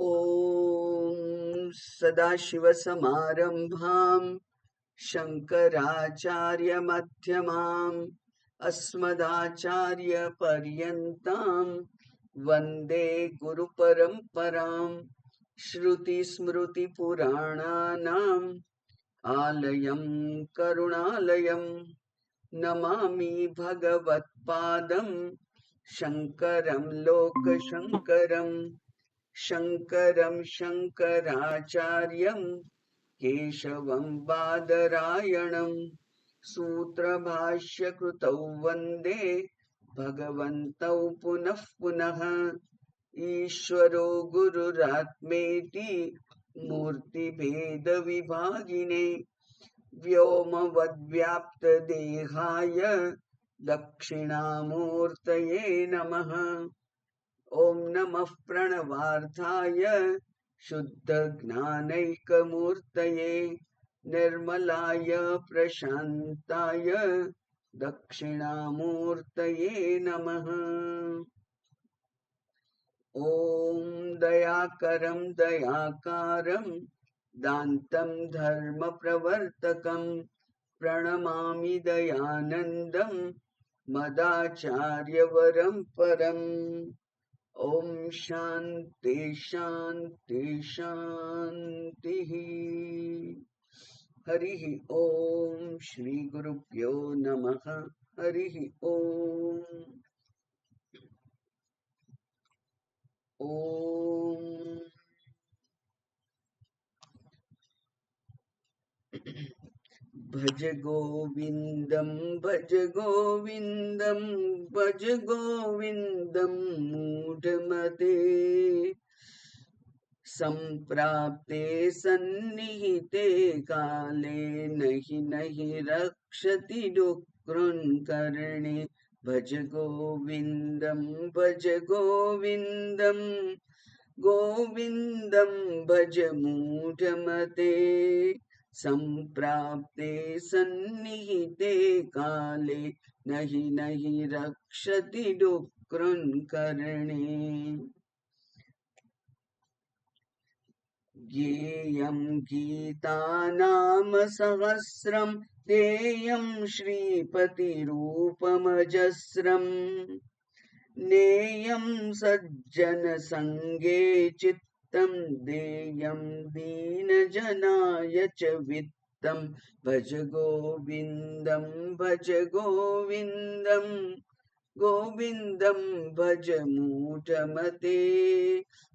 ॐ सदाशिवसमारम्भां शङ्कराचार्यमध्यमाम् अस्मदाचार्यपर्यन्तां वन्दे गुरुपरम्पराम्। श्रुतिस्मृतिपुराणानाम् आलयं करुणालयं नमामि भगवत्पादं शङ्करं लोकशङ्करम्। शङ्करं शङ्कराचार्यं केशवं बादरायणं सूत्रभाष्यकृतौ वन्दे भगवन्तौ पुनः पुनः। ईश्वरो गुरुरात्मेति मूर्तिभेदविभागिने व्योमवद्व्याप्तदेहाय दक्षिणामूर्तये नमः। ॐ नमः प्रणवार्थाय शुद्धज्ञानैकमूर्तये निर्मलाय प्रशान्ताय दक्षिणामूर्तये नमः। ॐ दयाकरं दयाकारं दान्तं धर्मप्रवर्तकं प्रणमामि दयानन्दं मदाचार्यवरं परम्। ओम शांति शांति शांति। हरि ओम श्री गुरुभ्यो नमः। हरि ओम। ओम भज गोविंदम भज गोविंदम भज गोविंदम मूढ़मते संप्राप्ते सन्निहिते काले नहि नहि रक्षति डुक्रुन्कर्णे भज गोविंदम भज गोविंदम गोविंदम भज मूढ़मते संप्राप्ते सन्निहिते काले नहि नहि रक्षति डुक्रुन्कर्णे। ज्ञेयं गीता नाम सहस्रं तेयं श्रीपतिरूपमजस्रं नेयं सज्जन संगे चित्तं देयं दीनजनाय च वित्तं भज गोविंदं भज गोविंदं गोविंदं भज मूढ़मते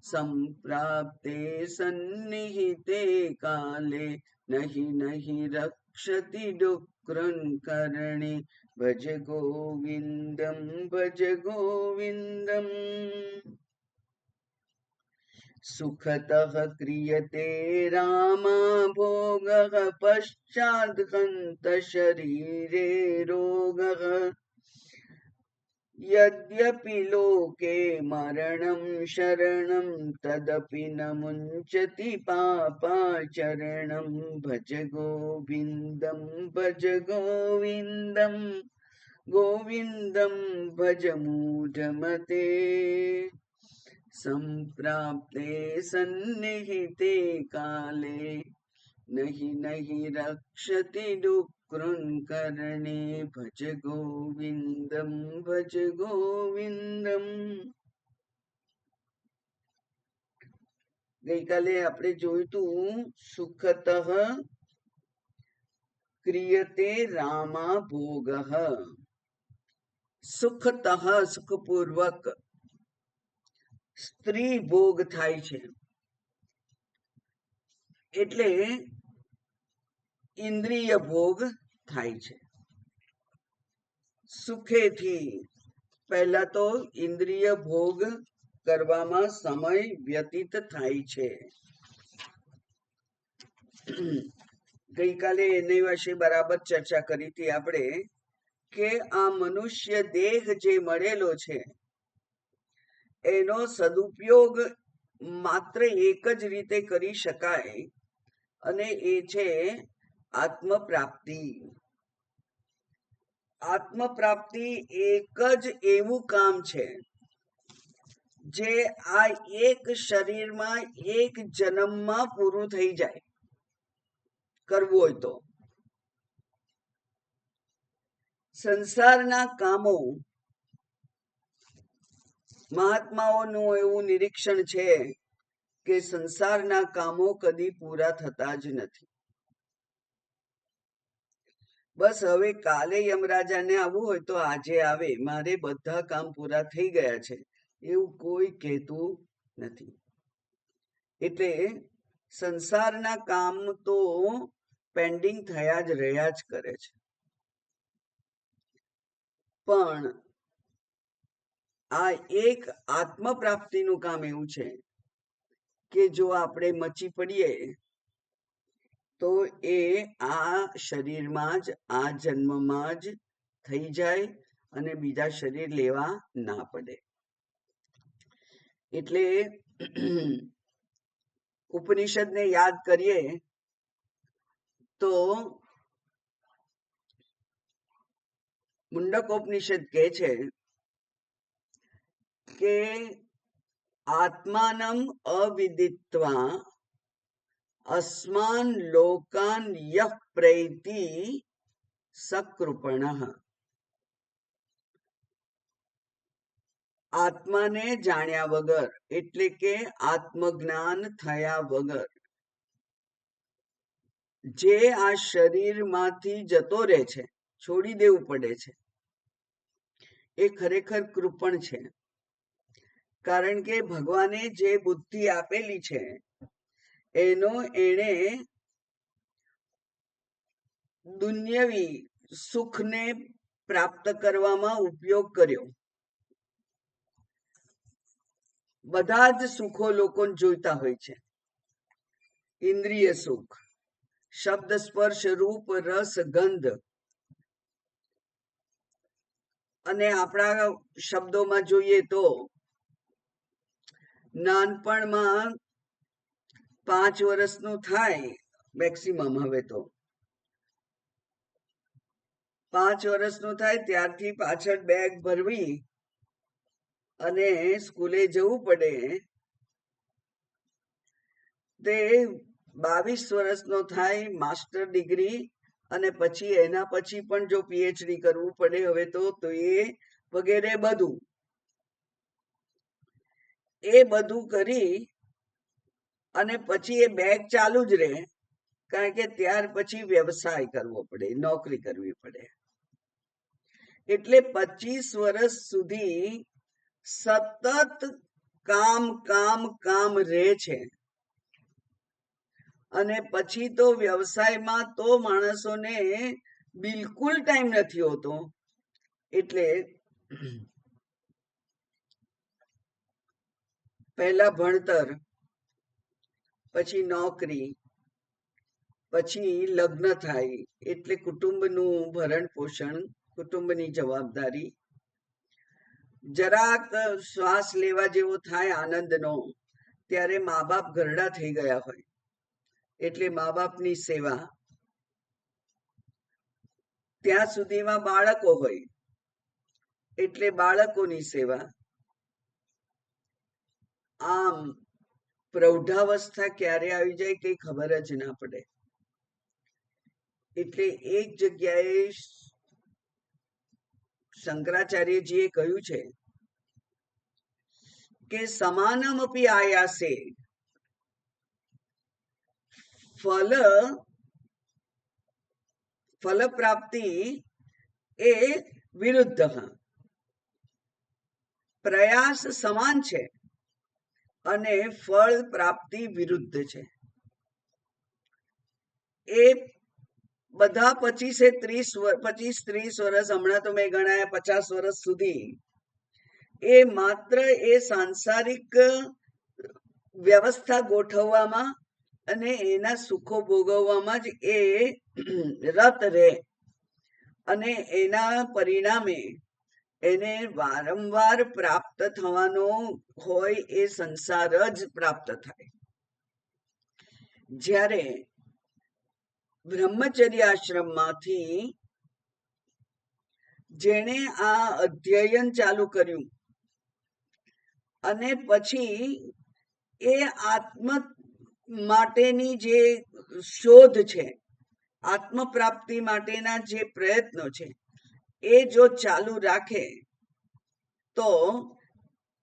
संप्राप्ते सन्निहिते काले नहि नहि रक्षति डुक्रुन्कर्णे भज गोविंदं भज गोविंदं। सुखतः क्रियते रामा भोगः पश्चाद् हन्त शरीरे रोगः यद्यपि लोके मरणं शरणं तदपि न मुञ्चति पापाचरणं भज गोविंदं भज गोविंदं गोविंदं भज मूढ़मते संप्राप्ते सन्निहिते काले नहि नहि रक्षति डुक्रुन्कर्णे भज गोविंदं भज गोविंदं। ગઈકાલે આપણે જોઈતું સુખતઃ ક્રિયતે રામા ભોગઃ। સુખતઃ સુખપૂર્વક સ્ત્રી ભોગ થાય છે એટલે ઇન્દ્રિય ભોગ થાય છે। સુખેથી પહેલા તો ઇન્દ્રિય ભોગ કરવામાં સમય વ્યતીત થાય છે। ગઈકાલે એની વિશે બરાબર ચર્ચા કરી હતી આપણે કે આ મનુષ્ય દેહ જે મળેલો છે એનો સદુપયોગ માત્ર એક જ રીતે કરી શકાય અને એ છે આત્મપ્રાપ્તિ। આત્મપ્રાપ્તિ એક જ એવું કામ છે જે આ એક શરીરમાં એક જન્મમાં પૂરું થઈ જાય કરવું હોય તો. સંસારના કામો, મહાત્માઓનું એવું નિરીક્ષણ છે કે સંસારના કામો કદી પૂરા થતા જ નથી. બસ હવે કાલે યમરાજાને આવવું હોય તો આજે આવે, મારે બધા કામ પૂરા થઈ ગયા છે એવું કોઈ કહેતું નથી. એટલે સંસારના કામ તો પેન્ડિંગ થયા જ રહ્યા જ કરે છે. પણ આ એક આત્મ પ્રાપ્તિનું કામ એવું છે કે જો આપણે મચી પડીએ તો એ આ શરીરમાં જ, આ જન્મમાં જ થઈ જાય અને બીજા શરીર લેવા ના પડે. એટલે ઉપનિષદને યાદ કરીએ તો મુંડકોપનિષદ કહે છે કે આત્માનમ અવિદિત્વા અસ્માન લોકાન યહ પ્રૈતિ સકૃપણઃ. આત્માને જાણ્યા વગર એટલે કે આત્મજ્ઞાન થયા વગર જે આ શરીરમાંથી જતો રહે છે, છોડી દેવું પડે છે, એ ખરેખર કૃપણ છે. કારણ કે ભગવાને જે બુદ્ધિ આપેલી છે એનો એણે દુન્યવી સુખને પ્રાપ્ત કરવામાં ઉપયોગ કર્યો. બધા જ સુખો લોકોને જોઈતા હોય છે. ઇન્દ્રિય સુખ, શબ્દ સ્પર્શ રૂપ રસ ગંધ, અને આપણા શબ્દોમાં જોઈએ તો નાનપણમાં 5 વર્ષનું થાય મેક્સિમમ, હવે તો 5 વર્ષનું થાય ત્યારથી પાછળ બેગ ભરવી અને સ્કૂલે જવું પડે. તે 22 વર્ષનો થાય માસ્ટર ડિગ્રી, અને પછી એના પછી પણ જો પીએચડી કરવું પડે હવે તો એ વગેરે બધું, એ બધું કરી અને પછી એ બેગ ચાલુ જ રહે. કારણ કે ત્યાર પછી વ્યવસાય કરવો પડે, નોકરી કરવી પડે. એટલે 25 વર્ષ સુધી સતત કામ કામ કામ રહે છે. અને પછી તો વ્યવસાયમાં તો માણસોને બિલકુલ ટાઈમ નથી હોતો. એટલે પહેલા ભણતર, પછી નોકરી, પછી લગ્ન થાય એટલે કુટુંબનું ભરણ પોષણ, કુટુંબની જવાબદારી. જરાક શ્વાસ લેવા જેવો થાય આનંદનો ત્યારે મા બાપ ઘરડા થઈ ગયા હોય એટલે મા બાપની સેવા. ત્યાં સુધીમાં બાળકો હોય એટલે બાળકોની સેવા. આમ પ્રૌઢાવસ્થા ક્યારે આવી જાય કઈ ખબર જ ના પડે. એટલે એક જગ્યાએ શંકરાચાર્યજીએ કહ્યું છે કે સમાનમ અપી આયાસે ફલ પ્રાપ્તિ એ વિરુદ્ધ. પ્રયાસ સમાન છે અને ફળ પ્રાપ્તિ વિરુદ્ધ છે. એ બધા 25-30 વર્ષ, હમણાં તો મેં ગણાયા 50 વર્ષ સુધી, એ માત્ર એ સાંસારિક વ્યવસ્થા ગોઠવવામાં અને એના સુખો ભોગવવામાં જ એ રત રહે. અને એના પરિણામે એને વારંવાર પ્રાપ્ત થવાનો હોય એ સંસાર જ પ્રાપ્ત થાય. જ્યારે બ્રહ્મચર્ય આશ્રમમાંથી જેણે આ અધ્યયન ચાલુ કર્યું અને પછી એ આત્મ માટેની જે શોધ છે, આત્મ પ્રાપ્તિ માટેના જે પ્રયત્નો છે, એ જો ચાલુ રાખે તો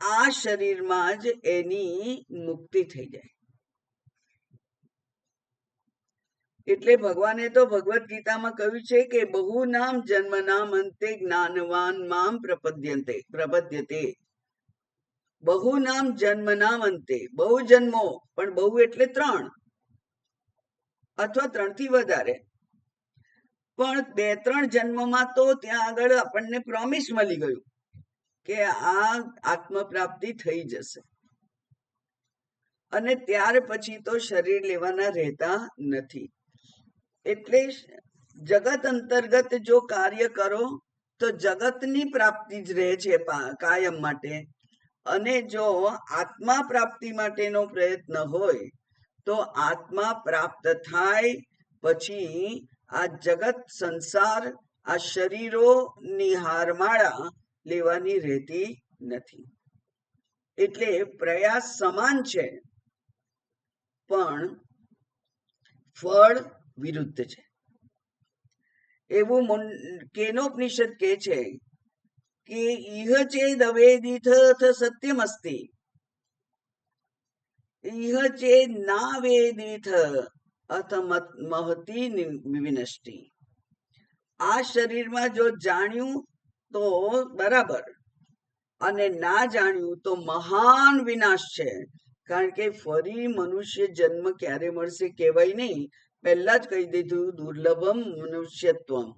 આ શરીરમાં જ એની મુક્તિ થઈ જાય. એટલે ભગવાને તો ભગવદ્ ગીતામાં કહ્યું છે કે બહુ નામ જન્મ નામ અંતે જ્ઞાનવાન મામ પ્રપદ્યતે. બહુ નામ જન્મ નામ અંતે, બહુ જન્મો, પણ બહુ એટલે 3 અથવા 3 થી વધારે, પણ 2-3 જન્મમાં તો ત્યાં આગળ આપણને પ્રોમિસ મળી ગયું કે આ આત્મ પ્રાપ્તિ થઈ જશે, અને ત્યાર પછી તો શરીર લેવાના રહેતા નથી. એટલે જગત અંતર્ગત જો કાર્ય કરો તો જગતની પ્રાપ્તિ જ રહે છે કાયમ માટે, અને જો આત્મા પ્રાપ્તિ માટેનો પ્રયત્ન હોય તો આત્મા પ્રાપ્ત થાય પછી આ જગત સંસાર, આ શરીરોની હારમાળા લેવાની રહેતી નથી. એટલે પ્રયાસ સમાન છે, પણ ફળ વિરુદ્ધ છે. એવું કેનોપનિષદ કહે છે કે ઇહ ચેદ અવેદિથ સત્યમ અસ્તિ, ઇહ ચેદ ના વેદિથ અથ મહતી વિનષ્ટિ. આ શરીરમાં જો જાણ્યું તો બરાબર, અને ના જાણ્યું તો મહાન વિનાશ છે. કારણ કે ફરી મનુષ્ય જન્મ ક્યારે મળશે કહેવાય નહીં. પહેલા જ કહી દીધું દુર્લભમ મનુષ્યત્વમ.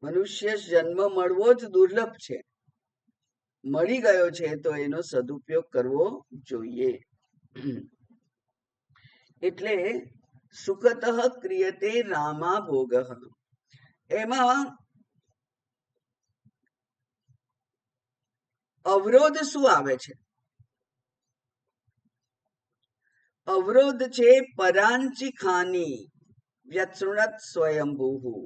મનુષ્ય જન્મ મળવો જ દુર્લભ છે. મળી ગયો છે તો એનો સદુપયોગ કરવો જોઈએ. એટલે સુખતઃ ક્રિયતે રામા ભોગ. એમાં અવરોધ શું આવે છે? અવરોધ છે પરાંચી ખાની વ્યસૃણત સ્વયંભૂ.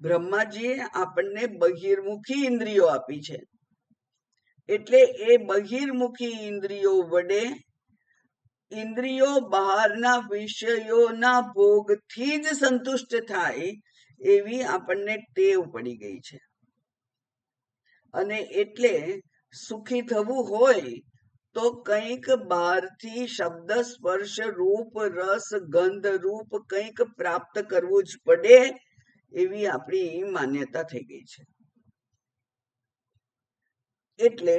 બ્રહ્માજીએ આપણને બહિર્મુખી ઇન્દ્રિયો આપી છે, એટલે એ બહિર્મુખી ઇન્દ્રિયો વડે ઇન્દ્રિયો બહારના વિષયોના ભોગથી જ સંતુષ્ટ થાય એવી આપણને ટેવ પડી ગઈ છે. અને એટલે સુખી થવું હોય તો કંઈક બહારથી શબ્દ સ્પર્શ રૂપ રસ ગંધ રૂપ કંઈક પ્રાપ્ત કરવું જ પડે એવી આપણી માન્યતા થઈ ગઈ છે. એટલે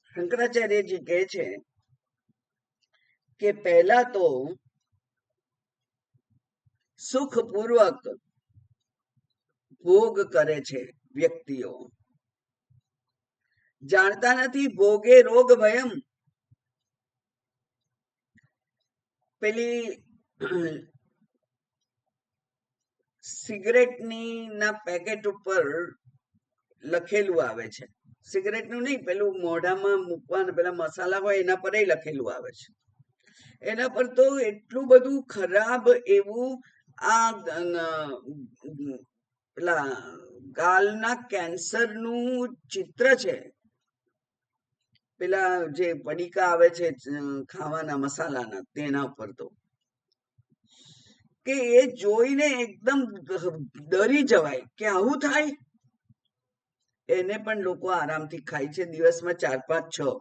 શંકરાચાર્યજી કહે છે કે પહેલા તો સુખપૂર્વક ભોગ કરે છે વ્યક્તિઓ, જાણતા નથી ભોગે રોગ ભયમ. પેલી સિગરેટની ના પેકેટ ઉપર લખેલું આવે છે, સિગરેટનું નહીં, પેલું મોઢામાં મૂકવાના પેલા મસાલા હોય એના પર લખેલું આવે છે. એના પર તો એટલું બધું ખરાબ એવું આ પેલા ગાલના કેન્સરનું ચિત્ર છે. પેલા જે પડીકા આવે છે ખાવાના મસાલાના, તેના ઉપર તો કે એ જોઈને એકદમ ડરી જવાય કે આવું થાય. એને પણ લોકો આરામથી ખાય છે, દિવસમાં 4-5-6.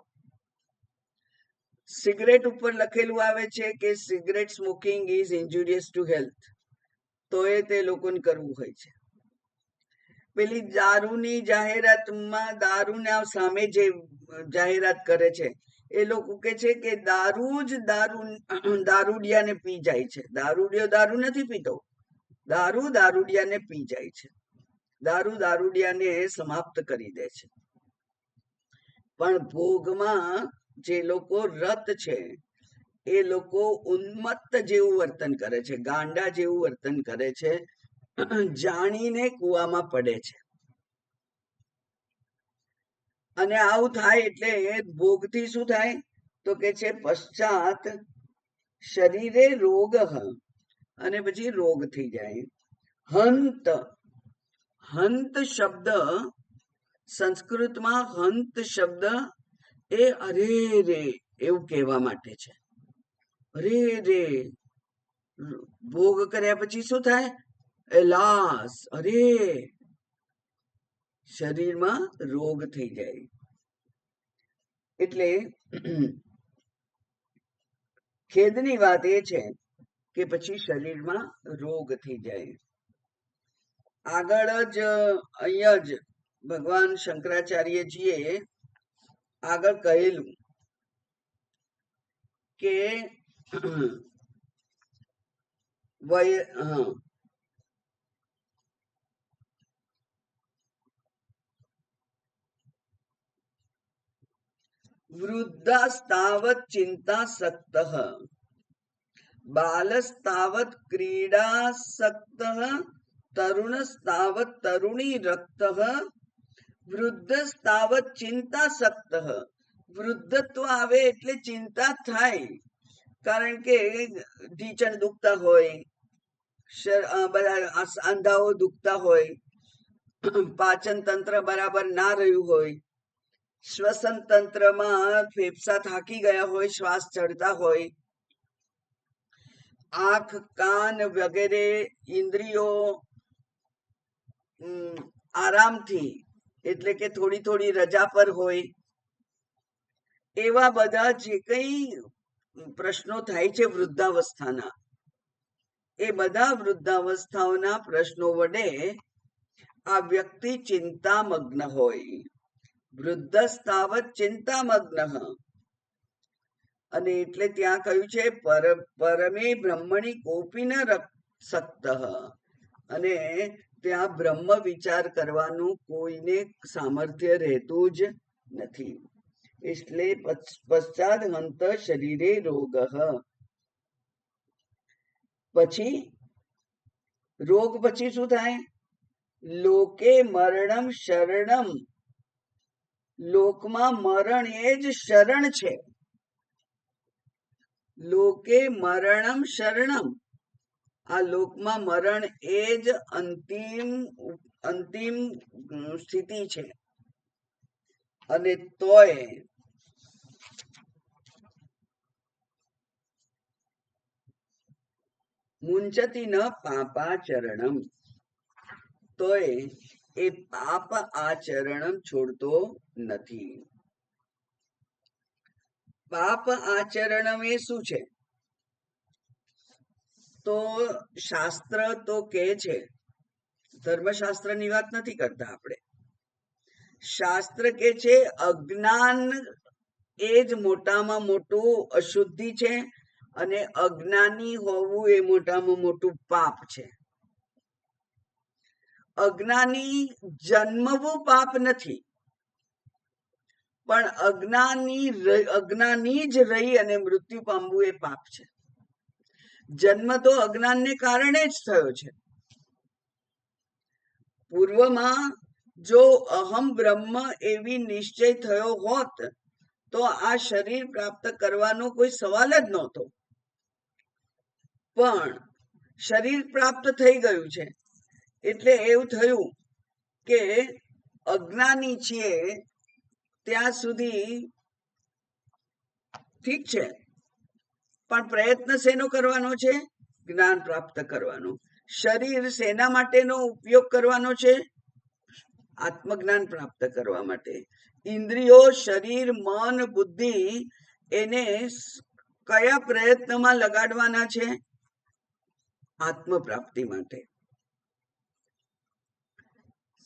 સિગરેટ ઉપર લખેલું આવે છે કે cigarette smoking is injurious to health, તો એ તે લોકોને કરવું હોય છે. પેલી દારૂની જાહેરાતમાં દારૂના સામે જે જાહેરાત કરે છે એ લોકો કે છે કે દારૂ જ દારૂડિયાને પી જાય છે. દારૂડિયો દારૂ નથી પીતો, દારૂ દારૂડિયાને પી જાય છે, દારૂ દારૂડિયાને સમાપ્ત કરી દે છે. પણ ભોગમાં જે લોકો રત છે એ લોકો ઉન્મત્ત જેવું વર્તન કરે છે, ગાંડા જેવું વર્તન કરે છે, જાણીને કૂવામાં પડે છે. અને આવું થાય એટલે ભોગથી શું થાય તો કે છે પશ્ચાત શરીરે રોગ, અને પછી રોગ થઈ જાય. હંત, હંત શબ્દ સંસ્કૃતમાં હંત શબ્દ એ અરે રે એવું કહેવા માટે છે. અરે રે, ભોગ કર્યા પછી શું થાય? એલાસ, અરે, શરીરમાં રોગ થઈ જાય. એટલે ખેદની વાત એ છે કે પછી શરીરમાં રોગ થઈ જાય. આગળ જ અહીંયા જ ભગવાન શંકરાચાર્યજીએ આગળ કહેલું કે વૃદ્ધાસ્તાવત ચિંતાસક્તઃ બાલસ્તાવત ક્રીડાસક્તઃ તરુણસ્તાવત તરુણી રક્તઃ વૃદ્ધસ્તાવત ચિંતાસક્તઃ. વૃદ્ધત્વ આવે એટલે ચિંતા થાય, કારણ કે ઢીચણ દુખતા હોય, બધા આંધાઓ દુખતા હોય, પાચન તંત્ર બરાબર ના રહ્યું હોય, શ્વસન તંત્રમાં ફેફસા થાકી ગયા હોય, શ્વાસ ચડતા હોય, આંખ કાન વગેરે ઇન્દ્રિયો આરામથી એટલે કે થોડી થોડી રજા પર હોય, એવા બધા જે કઈ પ્રશ્નો થાય છે વૃદ્ધાવસ્થાના, એ બધા વૃદ્ધાવસ્થાઓના પ્રશ્નો વડે આ વ્યક્તિ ચિંતામગ્ન હોય. વૃદ્ધસ્તાવત ચિંતામગ્ન. અને એટલે ત્યાં કહ્યું છે પરમે બ્રહ્મણી કોપી ન સક્ત. અને ત્યાં બ્રહ્મ વિચાર કરવાનું કોઈને સામર્થ્ય રહેતું જ નથી. એટલે પશ્ચાદ હંત શરીરે રોગ. પછી રોગ પછી શું થાય? લોકે મરણમ શરણમ. લોકમાં મરણ એ જ શરણ છે. લોકે મરણમ શરણમ. આ લોકમાં મરણ એ જ અંતિમ સ્થિતિ છે. અને તોય મુંચતી ન પાપાચરણમ. તોય એ પાપ આચરણ છોડતો નથી. પાપ આચરણ એ શું છે? તો શાસ્ત્ર તો કે છે, ધર્મશાસ્ત્રની વાત નથી કરતા આપણે. શાસ્ત્ર કે છે અજ્ઞાન એ જ મોટામાં મોટું અશુદ્ધિ છે, અને અજ્ઞાની હોવું એ મોટામાં મોટું પાપ છે. અજ્ઞાની જન્મવું પાપ નથી, પણ અજ્ઞાની જ રહી અને મૃત્યુ પામવું એ પાપ છે. જન્મ તો અજ્ઞાનને કારણે જ થયો છે. પૂર્વમાં જો અહમ બ્રહ્મ એવી નિશ્ચય થયો હોત તો આ શરીર પ્રાપ્ત કરવાનો કોઈ સવાલ જ નહોતો. પણ શરીર પ્રાપ્ત થઈ ગયું છે એટલે એવું થયું કે અજ્ઞાની છીએ ત્યાં સુધી ઠીક છે, પણ પ્રયત્ન શેનો કરવાનો છે? જ્ઞાન પ્રાપ્ત કરવાનો. શરીર શેના માટેનો ઉપયોગ કરવાનો છે? આત્મજ્ઞાન પ્રાપ્ત કરવા માટે. ઇન્દ્રિયો, શરીર, મન, બુદ્ધિ એને કયા પ્રયત્નમાં લગાડવાના છે? આત્મ પ્રાપ્તિ માટે.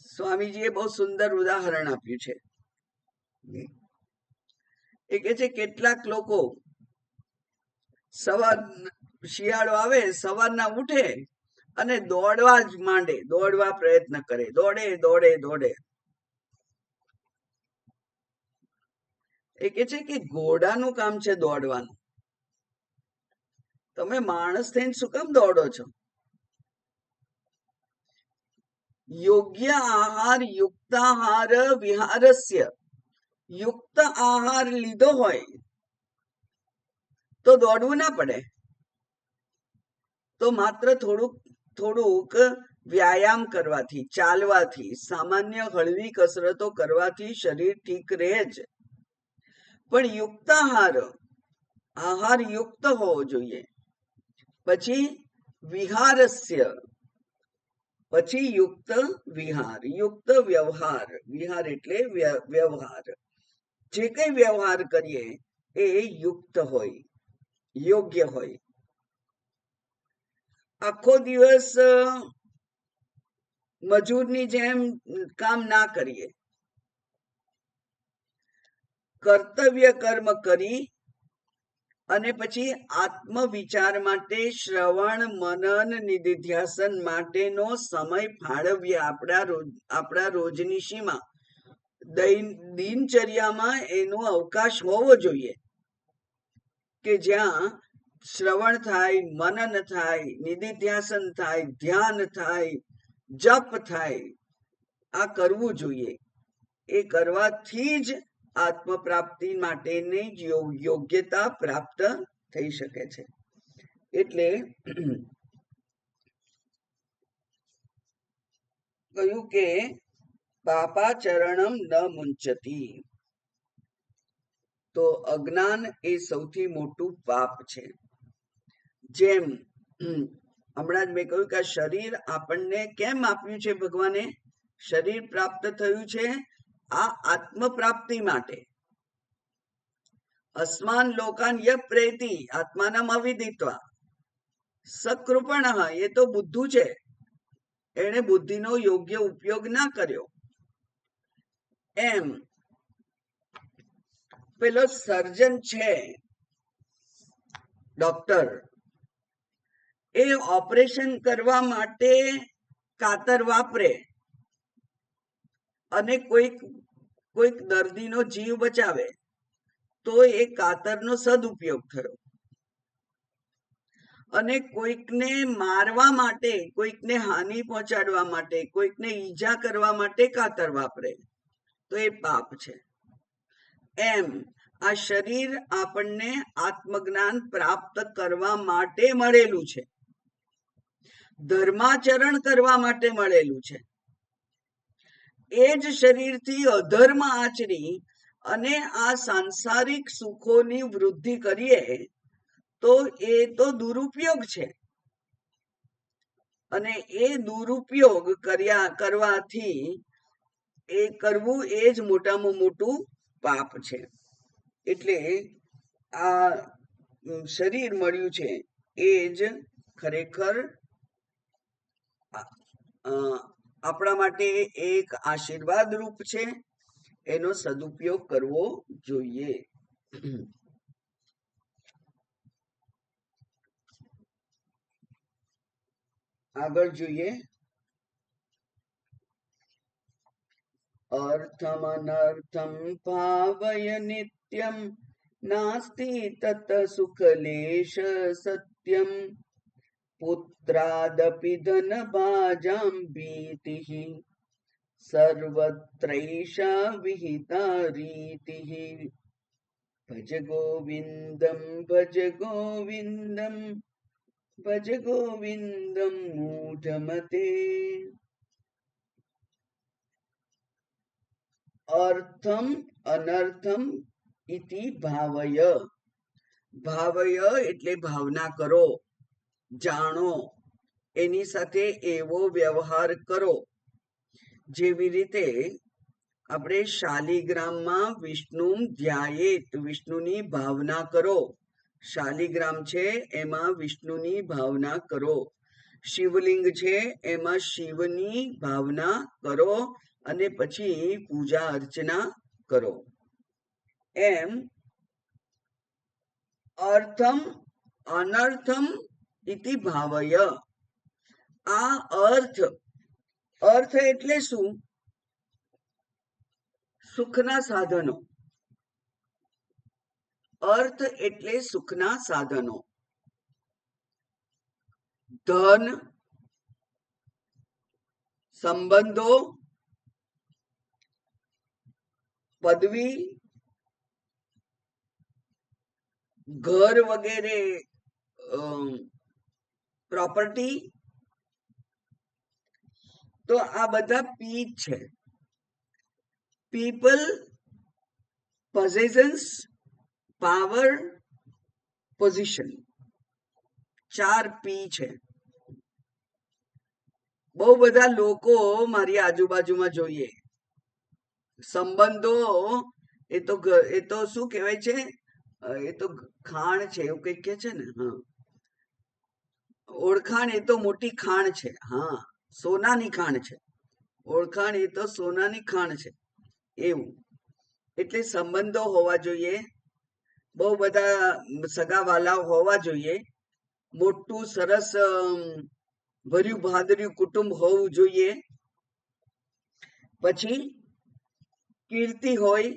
સ્વામીજીએ બહુ સુંદર ઉદાહરણ આપ્યું છે. એ કે છે કેટલાક લોકો શિયાળો આવે સવારના ઉઠે અને દોડવા જ માંડે, દોડવા પ્રયત્ન કરે, દોડે દોડે દોડે. એ કે છે કે ઘોડાનું કામ છે દોડવાનું. તમે માણસ થઈને શું કામ દોડો છો? યોગ્ય આહાર યુક્તાહાર વિહારસ્ય. યુક્ત આહાર લીધો હોય તો દોડવું ના પડે. તો માત્ર થોડુંક વ્યાયામ કરવાથી, ચાલવાથી, સામાન્ય હળવી કસરતો કરવાથી શરીર ઠીક રહે જ. પણ યુક્ત આહાર યુક્ત હોવો જોઈએ. પછી વિહારસ્ય, પછી યુક્ત વિહાર, યુક્ત વ્યવહાર. વિહાર એટલે વ્યવહાર. જે કઈ વ્યવહાર કરીએ એ યુક્ત હોય, યોગ્ય હોય. આખો દિવસ મજૂરની જેમ કામ ના કરીએ. કર્તવ્ય કર્મ કરી અને પછી આત્મવિચાર માટે, શ્રવણ મનન નિધિધ્યાસન માટેનો સમય ફાળવીએ. આપણા રોજની સીમા, દિનચર્યામાં એનો અવકાશ હોવો જોઈએ કે જ્યાં શ્રવણ થાય, મનન થાય, નિધિધ્યાસન થાય, ધ્યાન થાય, જપ થાય. આ કરવું જોઈએ. એ કરવાથી જ આત્મ પ્રાપ્તિ માટેની યોગ્યતા પ્રાપ્ત થઈ શકે છે. એટલે કહ્યું કે પાપાચરણમ ન મુંચતી. તો અજ્ઞાન એ સૌથી મોટું પાપ છે. જેમ હમણાં જ મેં કહ્યું કે આ શરીર આપણને કેમ આપ્યું છે ભગવાને? શરીર પ્રાપ્ત થયું છે આ આત્મ પ્રાપ્તિ માટે. અસ્માન લોકાન ય પ્રેતિ આત્માનમ અવિદિત્વા સકૃપણ. એ તો બુદ્ધુ છે, એને બુદ્ધિનો યોગ્ય ઉપયોગ ના કર્યો. એમ પેલો સર્જન છે ડોક્ટર, એ ઓપરેશન કરવા માટે કાતર વાપરે અને કોઈક દર્દીનો જીવ બચાવે તો એ કાતરનો સદુપયોગ થયો. અને કોઈકને મારવા માટે, કોઈકને હાનિ પહોંચાડવા માટે, કોઈકને ઈજા કરવા માટે કાતર વાપરે તો એ પાપ છે. એમ આ શરીર આપણને આત્મજ્ઞાન પ્રાપ્ત કરવા માટે મળેલું છે, ધર્માચરણ કરવા માટે મળેલું છે. એ જ શરીરથી અધર્મ આચરી અને આ સાંસારિક સુખોની વૃદ્ધિ કરીએ તો એ તો દુરુપયોગ છે. અને એ દુરુપયોગ કરવાથી એ કરવું એ જ મોટામાં મોટું પાપ છે. એટલે આ શરીર મળ્યું છે એ જ ખરેખર આપણા માટે એક આશીર્વાદ રૂપ છે. એનો સદુપયોગ કરવો જોઈએ. આગળ જોઈએ. અર્થમ અનર્થમ ભાવય નિત્યમ નાસ્તિ તત સુખલેશ સત્યમ પુત્રાદપી ધન ભાજામ ભીતિઃ સર્વત્રૈષા વિહિતા રીતિઃ ભજ ગોવિંદમ ભજ ગોવિંદમ ભજ ગોવિંદમ મૂઢમતે. અર્થમ અનર્થમ ઇતિ ભાવય. ભાવય એટલે ભાવના કરો, જાણો, એની સાથે એવો વ્યવહાર કરો જેવી રીતે આપણે શાલિગ્રામમાં વિષ્ણુ ધ્યાયેત, વિષ્ણુની ભાવના કરો. શાલિગ્રામ છે એમાં વિષ્ણુની ભાવના કરો. શિવલિંગ છે એમાં શિવની ભાવના કરો અને પછી પૂજા અર્ચના કરો. એમ અર્થમ અનર્થમ ઇતિ ભાવય. આ અર્થ એટલે શું? સુખના સાધનો. અર્થ એટલે સુખના સાધનો. ધન, સંબંધો, પદવી, ઘર વગેરે પ્રોપર્ટી, તો આ બધા પી છે. પીપલ, પોઝેશન્સ, પાવર, પોઝિશન, 4 પી છે. બહુ બધા લોકો મારી આજુબાજુમાં જોઈએ, સંબંધો એ તો શું કહેવાય છે, એ તો ખાણ છે એવું કઈક કે છે ને. હા, ઓળખાણ એ તો મોટી ખાણ છે. હા, સોનાની ખાણ છે. ઓળખાણ એ તો સોનાની ખાણ છે એવું. એટલે સંબંધો હોવા જોઈએ, બહુ બધા સગાવાલાઓ હોવા જોઈએ, મોટું સરસ ભર્યું ભાદર્યું કુટુંબ હોવું જોઈએ. પછી કીર્તિ હોય,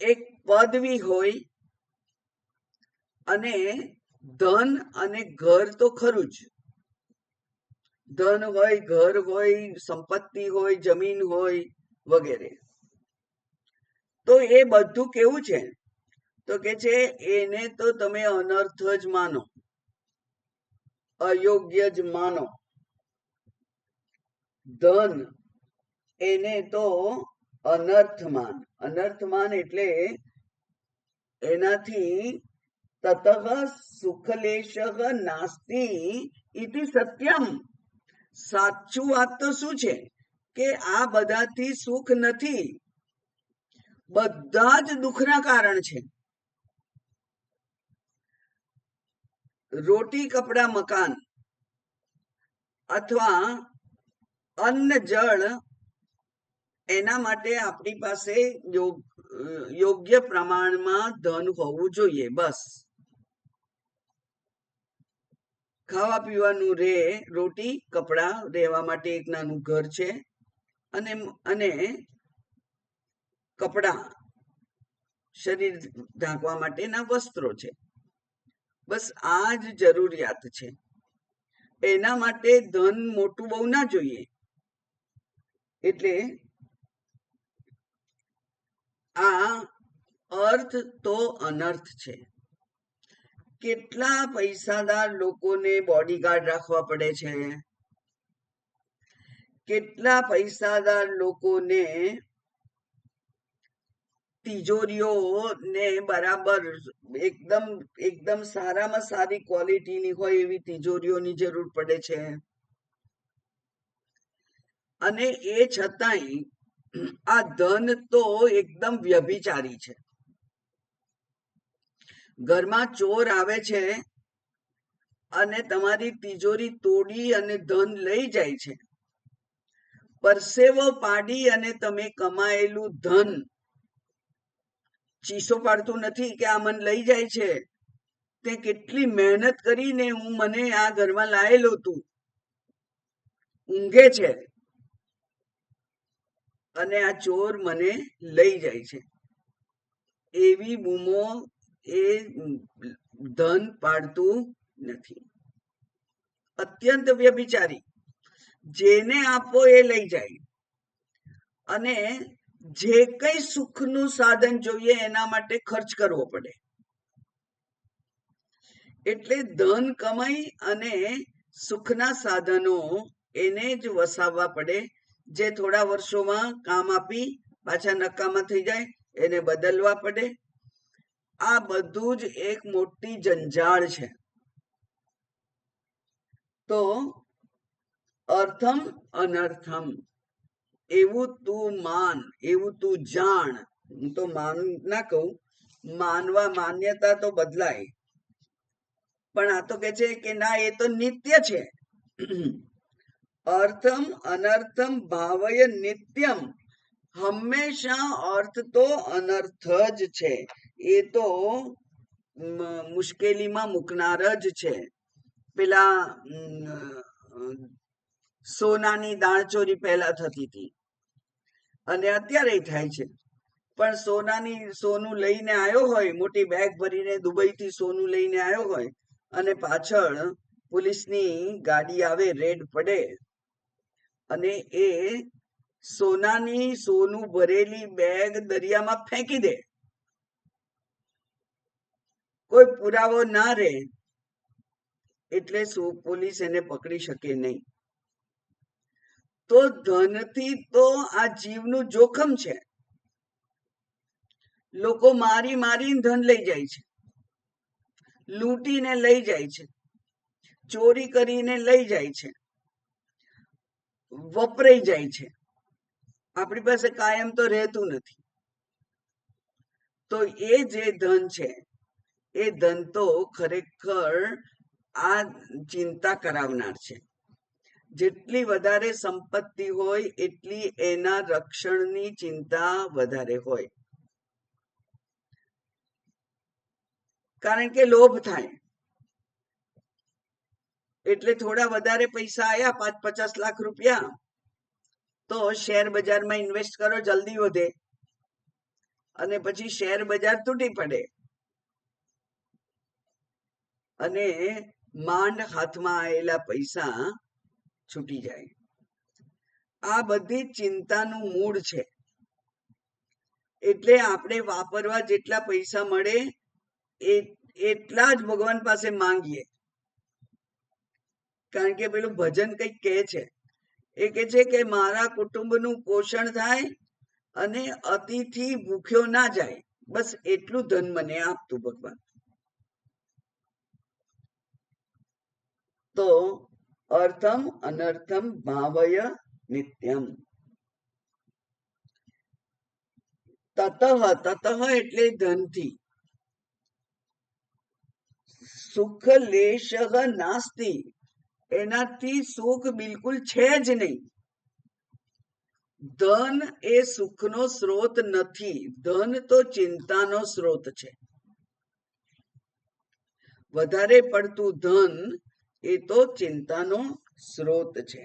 એક પદવી હોય, અને ધન અને ઘર તો ખરું જ. ધન હોય, ઘર હોય, સંપત્તિ હોય, જમીન હોય વગેરે. તો એ બધું કેવું છે તો કે છે એને તો તમે અનર્થ જ માનો, અયોગ્ય જ માનો. ધન એને તો અનર્થમાન. અનર્થમાન એટલે એનાથી તતઃ સુખલેશ નાસ્તિ ઇતિ સત્યમ. સાચું વાત તો શું છે કે આ બધાથી સુખ નથી, બધા જ દુઃખના કારણ છે. રોટી, કપડા, મકાન અથવા અન્ન, જળ, એના માટે આપણી પાસે યોગ્ય પ્રમાણમાં ધન હોવું જોઈએ. બસ ખાવા પીવાનું રે, રોટી, કપડા, રહેવા માટે એક નાનું ઘર છે, અને કપડા, શરીર ઢાંકવા માટેના વસ્ત્રો છે. બસ આ જ જરૂરિયાત છે. એના માટે ધન મોટું બહુ ના જોઈએ. એટલે આ અર્થ તો અનર્થ છે. કેટલા પૈસાદાર લોકોને બોડીગાર્ડ રાખવા પડે છે, કેટલા પૈસાદાર લોકોને તિજોરીઓને બરાબર એકદમ એકદમ સારામાં સારી ક્વોલિટીની હોય એવી તિજોરીઓની જરૂર પડે છે. અને એ છતાંય આ ધન તો એકદમ વ્યભિચારી છે. ઘરમાં ચોર આવે છે અને તમારી તિજોરી તોડી અને ધન લઈ જાય છે. પરસેવો પાડી અને તમે કમાયેલું ધન ચીસો પાડતું નથી કે આ મન લઈ જાય છે. તે કેટલી મહેનત કરીને હું મને આ ઘરમાં લાયેલો તું, ઊંઘે છે અને આ ચોર મને લઈ જાય છે. એવી બૂમો એ ધન પાડતું નથી. અત્યંત વ્યભિચારી. જેને આપો એ લઈ જાય. અને જે કઈ સુખનું સાધન જોઈએ એના માટે ખર્ચ કરવો પડે. એટલે ધન કમાઈ અને સુખના સાધનો એને જ વસાવવા પડે, જે થોડા વર્ષોમાં કામ આપી પાછા નકામા થઈ જાય, એને બદલવા પડે. આ બધું જ એક મોટી જંજાળ છે. તો અર્થમ અનર્થમ એવું તું માન, એવું તું જાણ. હું તો માન ના કહું, માનવા માન્યતા તો બદલાય, પણ આ તો કે છે કે ના એ તો નિત્ય છે. અર્થમ અનર્થમ ભાવય નિત્યમ. હંમેશા અર્થ તો અનર્થ જ છે. એ તો મુશ્કેલીમાં મૂકનાર જ છે. પેલા સોનાની દાણચોરી પહેલા થતી હતી અને અત્યારે થાય છે. પણ સોનું લઈને આવ્યો હોય, મોટી બેગ ભરીને દુબઈથી સોનું લઈને આવ્યો હોય, અને પાછળ પોલીસની ગાડી આવે, રેડ પડે, અને એ સોનું ભરેલી બેગ દરિયામાં ફેંકી દે, કોઈ પુરાવો ના રહે, એટલે પોલીસ એને પકડી શકે નહીં. તો ધનથી તો આ જીવનું જોખમ છે. લોકો મારી મારીને ધન લઈ જાય છે, લૂંટીને લઈ જાય છે, ચોરી કરીને લઈ જાય છે, વપરાઈ જાય છે. આપણી પાસે કાયમ તો રહેતું નથી. તો એ જે ધન છે એ ધન તો ખરેખર આ ચિંતા કરાવનાર છે. જેટલી વધારે સંપત્તિ હોય એટલી એના રક્ષણની ચિંતા વધારે હોય. કારણ કે લોભ થાય એટલે થોડા વધારે પૈસા આયા, 5-50 લાખ રૂપિયા, તો શેર બજારમાં ઇન્વેસ્ટ કરો, જલ્દી વધે, અને પછી શેર બજાર તૂટી પડે અને માંડ હાથમાં આવેલા પૈસા છૂટી જાય. આ બધી ચિંતાનું મૂળ છે. એટલે આપણે વાપરવા જેટલા પૈસા મળે એટલા જ ભગવાન પાસે માંગીએ. કારણ કે પેલું ભજન કંઈક કહે છે, એ કહે છે કે મારા કુટુંબનું પોષણ થાય અને અતિથી ભૂખ્યો ના જાય, બસ એટલું ધન મને આપતું ભગવાન. તો અર્થમ અનર્થમ ભાવય નિત્યમ. તતઃ એટલે ધનથી. સુખ લેશ નાસ્તિ, એનાથી સુખ બિલકુલ છે જ નહીં. ધન એ સુખનો સ્ત્રોત નથી, ધન તો ચિંતાનો સ્ત્રોત છે. વધારે પડતું ધન એ તો ચિંતાનો સ્ત્રોત છે.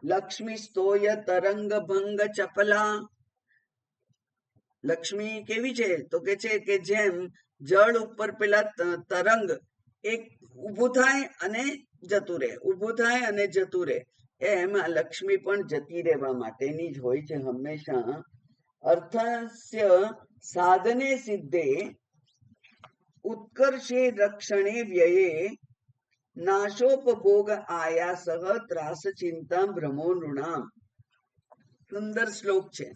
લક્ષ્મી સ્તોય તરંગ ભંગ ચપલા. લક્ષ્મી કેવી છે? તો કે છે કે જેમ જળ ઉપર પેલા તરંગ એક ઊભું થાય અને જતું રહે, ઊભું થાય અને જતું રહે, એમ આ લક્ષ્મી પણ જતી રહેવા માટેની જ હોય છે હંમેશા. અર્થસ્ય સાધને સિદ્ધે ઉત્કર્ષે રક્ષણે વ્યયે નાશોપભોગ આયાસઃ ત્રાસ ચિંતા ભ્રમો નૃણામ. સુંદર શ્લોક છે.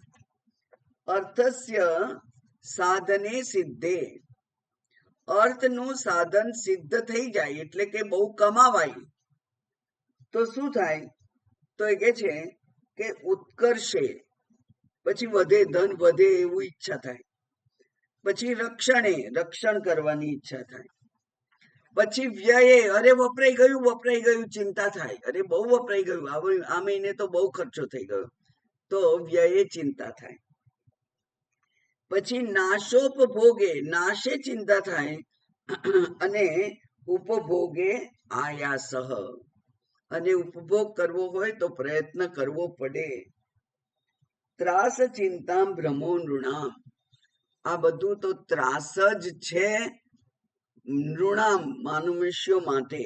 અર્થસ્ય સાધને સિદ્ધે, અર્થનું સાધન સિદ્ધ થઈ જાય એટલે કે બહુ કમાવાય તો શું થાય? તો એ કે છે કે ઉત્કર્ષે, પછી વધે, ધન વધે એવું ઈચ્છા થાય. પછી રક્ષણે, રક્ષણ કરવાની ઈચ્છા થાય. પછી વ્યયે, અરે વપરાઈ ગયું ચિંતા થાય, અરે બહુ વપરાઈ ગયું, આ મહિને તો બહુ ખર્ચો થઈ ગયો, તો વ્યયે ચિંતા થાય. પછી નાશોપભોગે, નાશે ચિંતા થાય, અને ઉપભોગે આયાસઃ, અને ઉપભોગ કરવો હોય તો પ્રયત્ન કરવો પડે. ત્રાસ ચિંતા ભ્રમો નૃણામ, આ બધું તો ત્રાસ જ છે નૃણામ, મનુષ્યો માટે.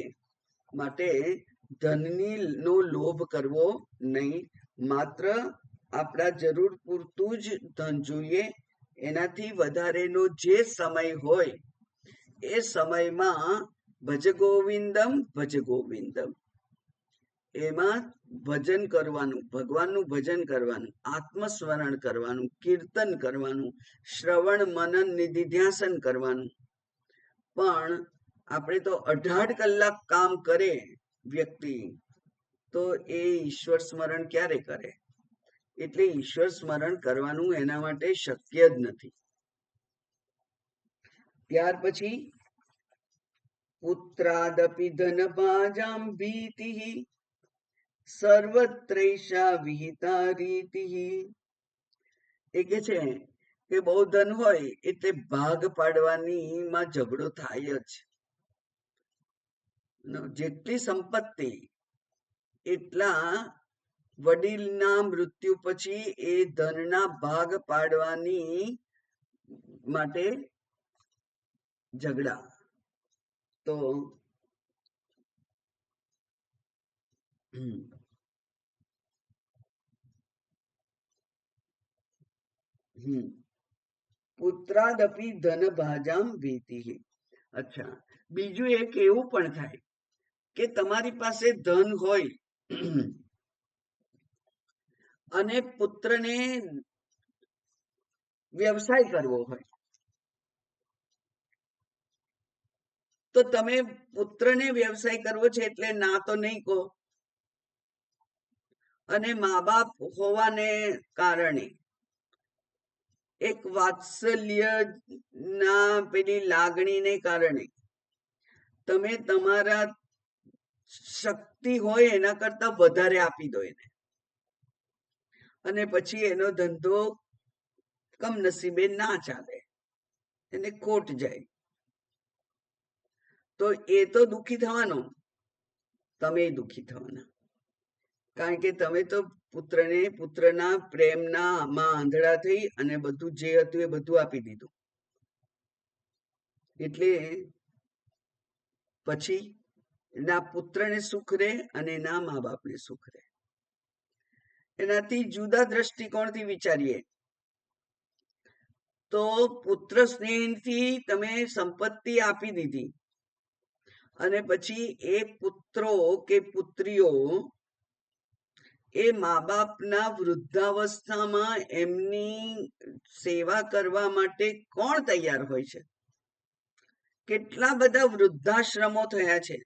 માટે ધનની નો લોભ કરવો નહીં. માત્ર આપણા જરૂર પૂરતું જ ધન જોઈએ. એનાથી વધારેનો જે સમય હોય એ સમયમાં ભજ ગોવિંદમ ભજ ગોવિંદમ, એમાં ભજન કરવાનું, ભગવાનનું ભજન કરવાનું, આત્મસ્મરણ કરવાનું, કીર્તન કરવાનું, શ્રવણ મનન નિધિધ્યાસન કરવાનું. પણ આપણે તો 18 કલાક કામ કરે વ્યક્તિ, તો એ ઈશ્વર સ્મરણ ક્યારે કરે? એટલે ઈશ્વર સ્મરણ કરવાનું એના માટે શક્ય જ નથી. ત્યાર પછી પુત્રાદપી ધનભાજામ ભીતિ સર્વત્રૈષા વિહિતા રીતિ. એ કે છે કે બહુ ધન હોય એટલે ભાગ પાડવાની માં ઝઘડો થાય જ. જેટલી સંપત્તિ એટલા વડીલના મૃત્યુ પછી એ ધનના ભાગ પાડવાની માટે ઝઘડા. તો પુત્રાદપી ધન ભાજામ ભીતિ. અચ્છા, બીજું એક એવું પણ થાય કે તમારી પાસે ધન હોય અને પુત્રને વ્યવસાય કરવો હોય તો તમે પુત્રને વ્યવસાય કરવો છે એટલે ના તો નહીં કહો. અને મા બાપ હોવાને કારણે એક વાત્સલ્ય ના પેલી લાગણીને કારણે તમે તમારા શક્તિ હોય એના કરતા વધારે આપી દો એને, અને પછી એનો ધંધો કમનસીબે ના ચાલે, એને ખોટ જાય, તો એ તો દુઃખી થવાનો, તમે દુઃખી થવાના. કારણ કે તમે તો પુત્રને પુત્રના પ્રેમના માં આંધળા થઈ અને બધું જે હતું એ બધું આપી દીધું. એટલે પછી ના પુત્રને સુખ રહે અને ના મા બાપને સુખ રહે. એનાથી જુદા દ્રષ્ટિકોણથી વિચારીએ તો પુત્ર સ્નેહથી તમે સંપત્તિ આપી દીધી અને પછી એ પુત્રો કે પુત્રીઓ એ મા બાપના વૃદ્ધાવસ્થામાં એમની સેવા કરવા માટે કોણ તૈયાર હોય છે? કેટલા બધા વૃદ્ધાશ્રમો થયા છે,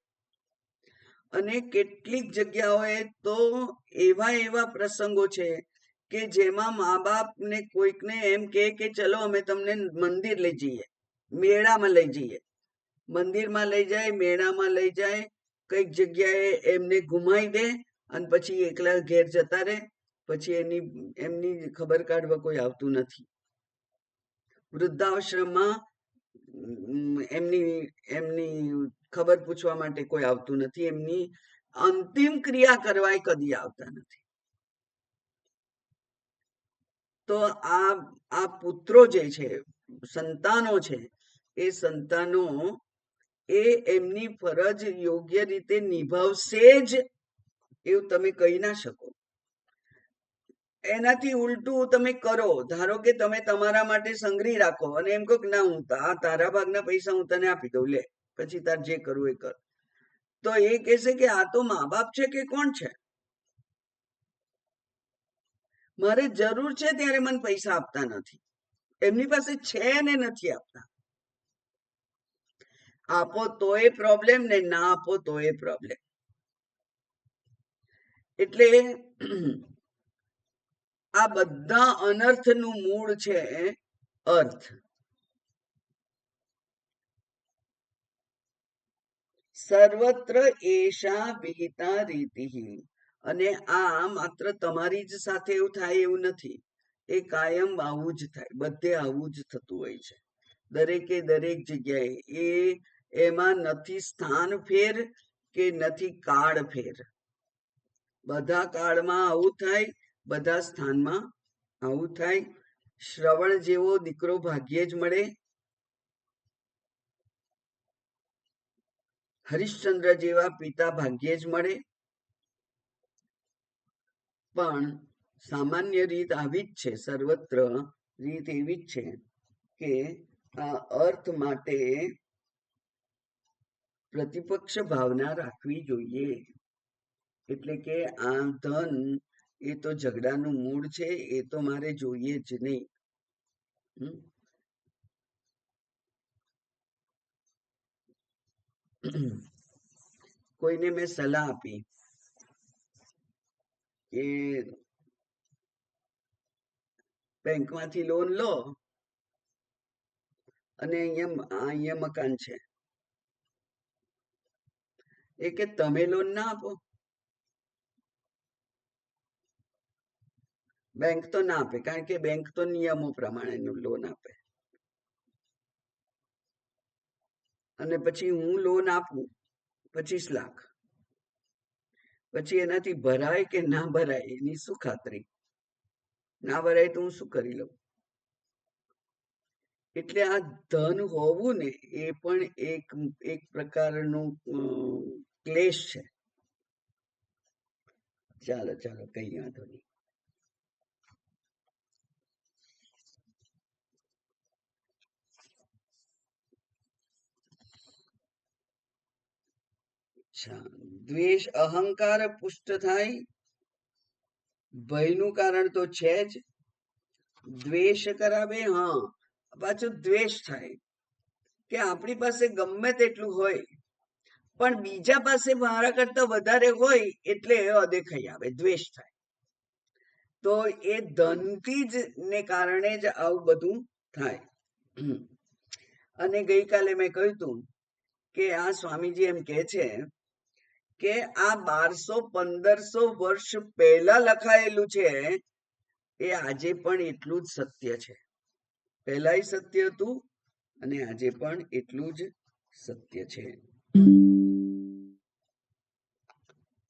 અને કેટલીક જગ્યાઓએ તો એવા એવા પ્રસંગો છે કે જેમાં મા બાપને કોઈકને એમ કે ચલો અમે તમને મંદિર લઈ જઈએ, મેળામાં લઈ જઈએ, મંદિરમાં લઈ જાય, મેળામાં લઈ જાય, કઈક જગ્યાએ એમને ઘુમાઈ દે અને પછી એકલા ઘેર જતા રહે. પછી એમની ખબર કાઢવા કોઈ આવતું નથી. વૃદ્ધાશ્રમમાં એમની એમની ખબર પૂછવા માટે કોઈ આવતું નથી, એમની અંતિમ ક્રિયા કરવા કદી આવતા નથી. તો આ પુત્રો જે છે, સંતાનો છે, એ સંતાનો એ એમની ફરજ યોગ્ય રીતે નિભાવશે જ એવું તમે કહી ના શકો. એનાથી ઉલટું તમે કરો, ધારો કે તમે તમારા માટે સંગ્રહી રાખો અને એમ કહો કે ના હું તારા ભાગના પૈસા હું તને આપી દઉં, લે પછી તાર જે કરવું એ કર, તો એ કહેશે કે આ તો મા બાપ છે કે કોણ છે? મારે જરૂર છે ત્યારે મને પૈસા આપતા નથી, એમની પાસે છે ને નથી આપતા. આપો તો એ પ્રોબ્લેમ ને ના આપો તો એ પ્રોબ્લેમ. એટલે આ બધા અનર્થનું મૂળ છે અર્થ. સર્વત્ર એશા વિહિતા રીતિ. અને આ માત્ર તમારી જ સાથે એવું થાય એવું નથી, એ કાયમ આવું જ થાય, બધે આવું જ થતું હોય છે, દરેકે દરેક જગ્યાએ. એમાં નથી સ્થાન ફેર કે નથી કાળ ફેર. બધા કાળમાં આવું થાય, બધા સ્થાનમાં આવું થાય. શ્રવણ જેવો દીકરો ભાગ્યે જ મળે, હરિશ્ચંદ્ર જેવા પિતા ભાગ્યે જ મળે. પણ સામાન્ય રીત આવી જ છે, સર્વત્ર રીત એવી જ છે કે આ અર્થ માટે પ્રતિપક્ષ ભાવના રાખવી જોઈએ. એટલે કે આ ધન એ તો ઝઘડાનું મૂળ છે, એ તો મારે જોઈએ જ નહીં. કોઈને મેં સલાહ આપી કે બેંકમાંથી લોન લો અને અહીંયા મકાન છે, એ કે તમે લોન ના આપો, બેંક તો ના આપે, કારણ કે બેંક તો નિયમો પ્રમાણેનું લોન આપે. અને પછી હું લોન આપું 25 લાખ, પછી એનાથી ભરાય કે ના ભરાય એની શું ખાતરી? ના ભરાય તો હું શું કરી લઉં? એટલે આ ધન હોવું ને એ પણ એક પ્રકારનું ક્લેશ છે. ચાલો ચાલો, કઈ વાંધો નહીં. દ્વેષ અહંકાર પુષ્ટ થાય, ભયનું કારણ તો છે જ. દ્વેષ કરાવે, હા, પાછું દ્વેષ થાય કે આપણી પાસે ગમે તેટલું હોય પણ બીજા પાસે મારા કરતા વધારે હોય એટલે અદેખાઈ આવે, દ્વેષ થાય. તો એ ધનથી જ ને કારણે જ આવું બધું થાય. અને ગઈકાલે મેં કહ્યું હતું કે આ સ્વામીજી એમ કે છે કે આ 1200-1500 વર્ષ પહેલા લખાયેલું છે એ આજે પણ એટલું જ સત્ય છે. પહેલાય સત્ય હતું અને આજે પણ એટલું જ સત્ય છે.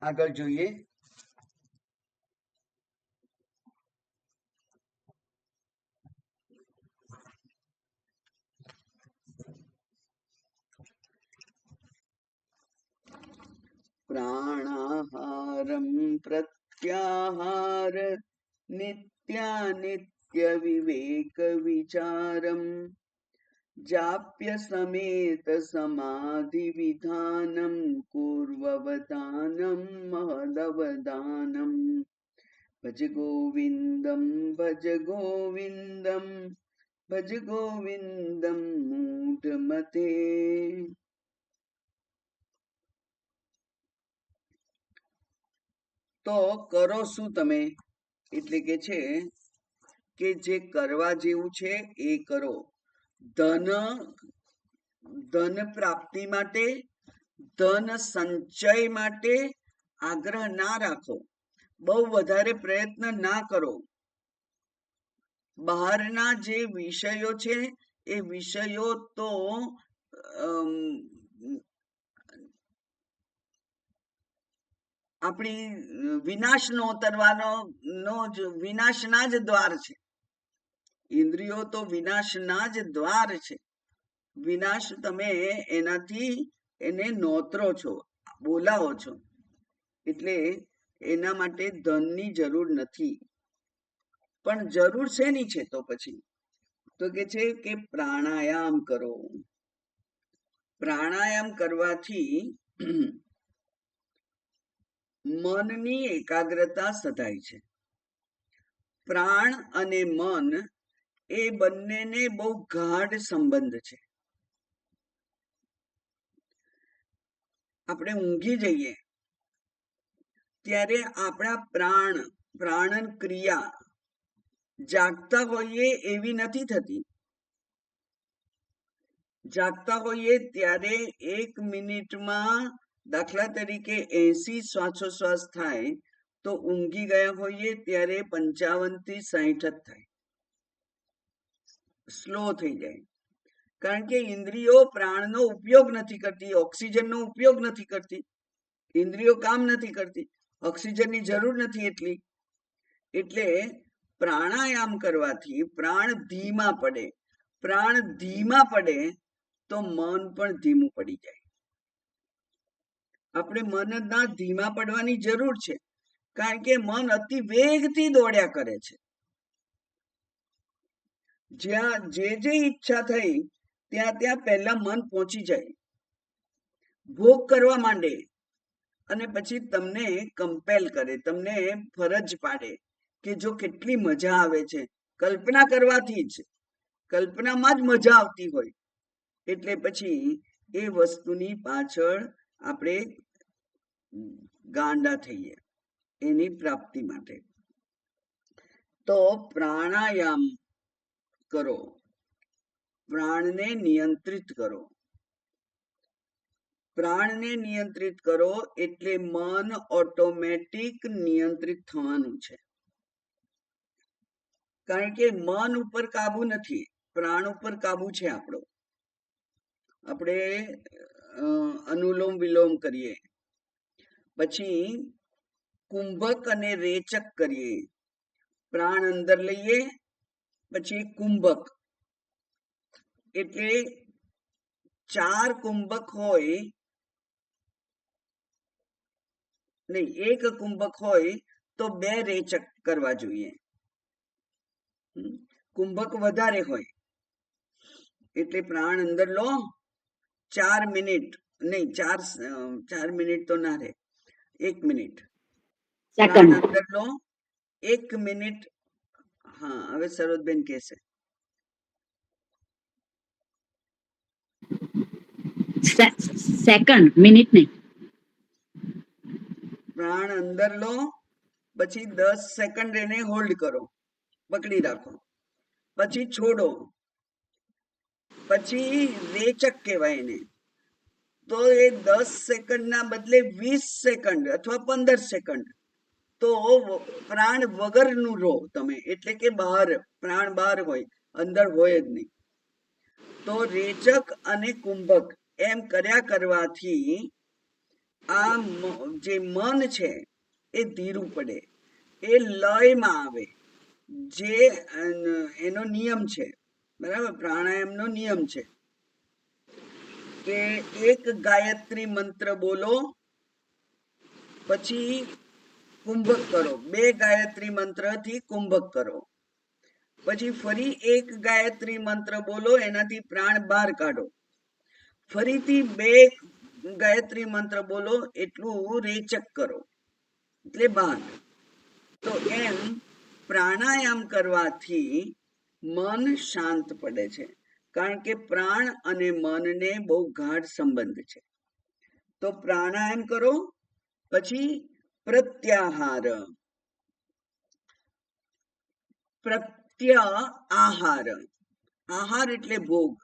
આગળ જોઈએ. પ્રાણાહારમ પ્રત્યાહાર નિત્યાનિત્ય વિવેક વિચારમ જાપ્ય સમેત સમાધિ વિધાનમ પૂર્વવધાનમ મહદવધાનમ ભજ ગોવિંદમ ભજ ગોવિંદમ ભજ ગોવિંદમ મૂઢમતે. તો કરો શું તમે? એટલે કે છે કે જે કરવા જેવું છે એ કરો. ધન પ્રાપ્તિ માટે, ધન સંચય માટે આગ્રહ ના રાખો, બહુ વધારે પ્રયત્ન ના કરો. બહારના જે વિષયો છે એ વિષયો તો આપણી વિનાશ નોતરવાનો જ વિનાશના જ દ્વાર છે. ઇન્દ્રિયો તો વિનાશના જ દ્વાર છે. વિનાશ તમે એનાથી એને નોતરો છો, બોલાવો છો. એટલે એના માટે ધનની જરૂર નથી. પણ જરૂર શેની છે તો પછી? તો કે છે કે પ્રાણાયામ કરો. પ્રાણાયામ કરવાથી મનની એકાગ્રતા સધાય છે. પ્રાણ અને મન એ બંનેને બહુ ગાઢ સંબંધ છે. આપણે ઊંઘી જઈએ ત્યારે આપણા પ્રાણન ક્રિયા જાગતા હોઈએ એવી નથી થતી. જાગતા હોઈએ ત્યારે 1 મિનિટમાં દાખલા તરીકે 80 શ્વાસોશ્વાસ થાય, તો ઊંઘી ગયા હોઈએ ત્યારે 55 થી 60 જ થાય, સ્લો થઈ જાય. કારણ કે ઇન્દ્રિયો પ્રાણનો ઉપયોગ નથી કરતી, ઓક્સિજનનો ઉપયોગ નથી કરતી. ઇન્દ્રિયો કામ નથી કરતી, ઓક્સિજનની જરૂર નથી એટલી. એટલે પ્રાણાયામ કરવાથી પ્રાણ ધીમા પડે. પ્રાણ ધીમા પડે તો મન પણ ધીમું પડી જાય. આપણે મનના ધીમા પડવાની જરૂર છે, કારણ કે મન અતિ વેગથી દોડ્યા કરે છે. જ્યાં જે ઈચ્છા થઈ ત્યાં પહેલા મન પહોંચી જાય, ભોગ કરવા માંડે અને પછી તમને કમ્પેલ કરે, તમને ફરજ પાડે કે જો કેટલી મજા આવે છે. કલ્પના કરવાથી જ, કલ્પનામાં જ મજા આવતી હોય. એટલે પછી એ વસ્તુની પાછળ આપણે ગાંડા થઈએ એની પ્રાપ્તિ માટે. તો પ્રાણાયામ કરો, પ્રાણને નિયંત્રિત કરો. પ્રાણને નિયંત્રિત કરો એટલે મન ઓટોમેટિક નિયંત્રિત થવાનું છે. કારણ કે મન ઉપર કાબુ નથી, પ્રાણ ઉપર કાબુ છે આપણો. આપણે અનુલોમ વિલોમ કરીએ, પછી કુંભક અને રેચક કરીએ. પ્રાણ અંદર લઈએ, પછી કુંભક, એટલે 4 કુંભક હોય નહીં, 1 કુંભક હોય તો 2 રેચક કરવા જોઈએ. કુંભક વધારે હોય એટલે પ્રાણ અંદર લો, 4 મિનિટ નહીં, 4 મિનિટ તો ના રહે, 1 મિનિટ પ્રાણ સેકન્ડ અંદર લો, 1 મિનિટ. હા, હવે સરોજબેન કહેશે. સેકન્ડ, મિનિટ નહીં. પ્રાણ અંદર લો, પછી 10 સેકન્ડ એને હોલ્ડ કરો, પકડી રાખો, પછી છોડો, પછી રેચક કહેવાય એને. તો એ 10 સેકન્ડના બદલે 20 સેકન્ડ અથવા 15 સેકન્ડ તો પ્રાણ વગરનું રહો તમે, એટલે કે બહાર, પ્રાણ બહાર હોય, અંદર હોય જ નહીં. તો રેચક અને કુંભક એમ કર્યા કરવાથી આ જે મન છે એ ધીરું પડે, એ લયમાં આવે, જે એનો નિયમ છે, બરાબર. પ્રાણાયામનો નિયમ છે કે એક ગાયત્રી મંત્ર બોલો, પછી કુંભક કરો, 2 ગાયત્રી મંત્રથી કુંભક કરો, પછી ફરી એક ગાયત્રી મંત્ર બોલો, એનાથી પ્રાણ બહાર કાઢો, ફરીથી 2 ગાયત્રી મંત્ર બોલો, એટલું રેચક કરો, એટલે બહાર. તો એમ પ્રાણાયામ કરવાથી મન શાંત પડે છે, કારણ કે પ્રાણ અને મનને બહુ ગાઢ સંબંધ છે. તો પ્રાણાયામ કરો, પછી પ્રત્યાહાર, આહાર, આહાર એટલે ભોગ,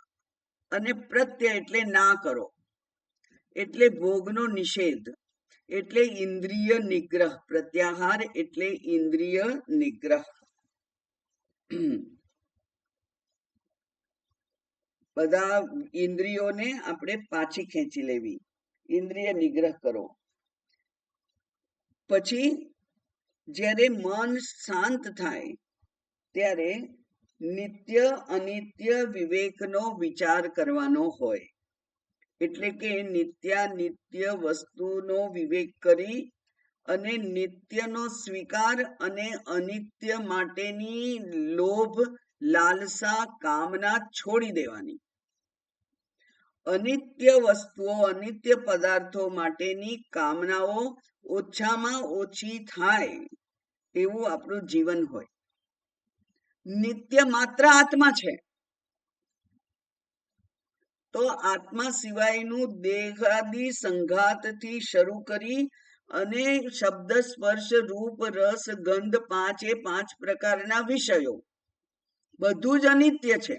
અને પ્રત્ય એટલે ના કરો, એટલે ભોગનો નિષેધ, એટલે ઇન્દ્રિય નિગ્રહ. પ્રત્યાહાર એટલે ઇન્દ્રિય નિગ્રહ. બધા ઇન્દ્રિયોને આપણે પાછી ખેંચી લેવી, ઇન્દ્રિય નિગ્રહ કરો. પછી જ્યારે મન શાંત થાય ત્યારે નિત્ય અનિત્ય વિવેકનો વિચાર કરવાનો હોય, એટલે કે નિત્યાનિત્ય વસ્તુનો વિવેક કરી અને નિત્યનો સ્વીકાર અને અનિત્ય માટેની લોભ, લાલસા, કામના છોડી દેવાની. અનિત્ય વસ્તુઓ, અનિત્ય પદાર્થો માટેની કામનાઓ ઓછામાં ઓછી થાય એવું આપણું જીવન હોય. નિત્ય માત્ર આત્મા છે, તો આત્મા સિવાયનું દેહાદી સંઘાતથી શરૂ કરી અને શબ્દ, સ્પર્શ, રૂપ, રસ, ગંધ, 5 પ્રકારના વિષયો બધું જ અનિત્ય છે.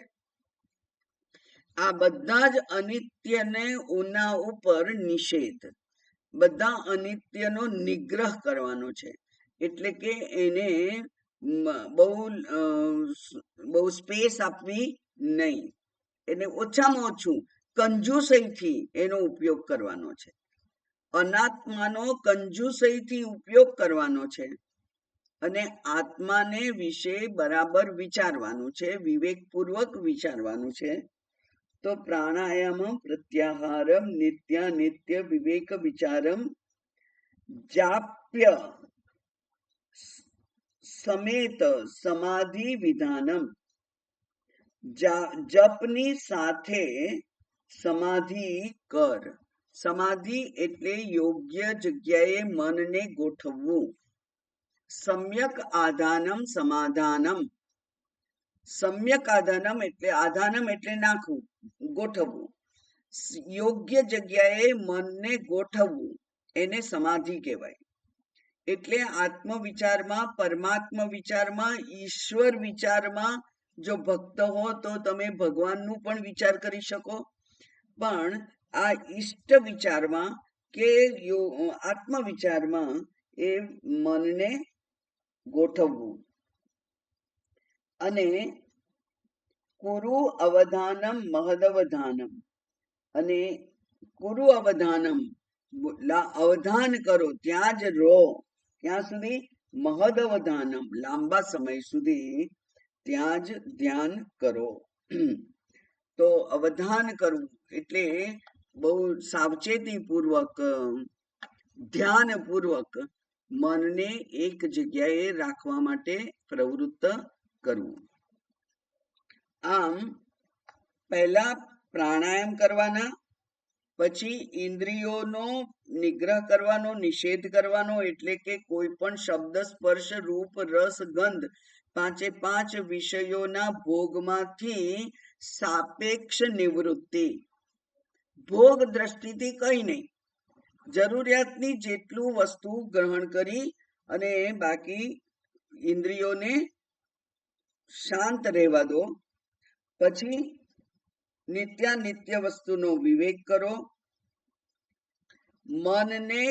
આ બધા જ અનિત્યને ઉના ઉપર નિષેધ, બધા અનિત્યનો નિગ્રહ કરવાનો છે, એટલે કે એને બહુ સ્પેસ આપવી નહીં, એને ઓછામાં ઓછું કંજુસઈથી એનો ઉપયોગ કરવાનો છે. અનાત્માનો કંજુસઈથી ઉપયોગ કરવાનો છે, અને આત્માને વિશે બરાબર વિચારવાનું છે, વિવેકપૂર્વક વિચારવાનું છે. તો પ્રાણાયામ પ્રત્યાહારમ નિત્યાનિત્ય વિવેક વિચારમ જાપ્ય સમેત સમાધિ વિધાનમ. જપની સાથે સમાધિ કર. સમાધિ એટલે યોગ્ય જગ્યાએ મનને ગોઠવવું. સમ્યક આધાનમ સમાધાનમ. સમ્યક આધાનમ એટલે, આધાનમ એટલે નાખવું, ગોઠવવું. યોગ્ય જગ્યાએ મનને ગોઠવવું એને સમાધિ કહેવાય. એટલે આત્મવિચારમાં, પરમાત્મ વિચારમાં, ઈશ્વર વિચારમાં જો ભક્ત હો તો તમે ભગવાનનું પણ વિચાર કરી શકો, પણ આ ઈષ્ટ વિચારમાં કે આત્મવિચારમાં એ મનને ગોઠવવું. અને કુરુ અવધાનમ મહદવધાનમ, અને કુરુ અવધાનમ, અવધાન કરો, ત્યાં જ રહો, ત્યાં સુધી, મહદવધાનમ, લાંબા સમય સુધી ત્યાં જ ધ્યાન કરો. તો અવધાન કરવું એટલે બહુ સાવચેતીપૂર્વક, ધ્યાનપૂર્વક મનને એક જગ્યાએ રાખવા માટે પ્રવૃત્ત કરવું. આમ પહેલા પ્રાણાયામ કરવાના, પછી ઇન્દ્રિયોનો નિગ્રહ કરવાનો, નિષેધ કરવાનો, એટલે કે કોઈ પણ શબ્દ, સ્પર્શ, રૂપ, રસ, ગંધ, પાંચે પાંચ વિષયોના ભોગમાંથી સાપેક્ષ નિવૃત્તિ. ભોગ દ્રષ્ટિથી કઈ નહીં, જરૂરિયાતની જેટલું વસ્તુ ગ્રહણ કરી અને બાકી ઇન્દ્રિયોને શાંત રહેવા દો. પછી નિત્યાનિત્ય વસ્તુનો વિવેક કરો. મનને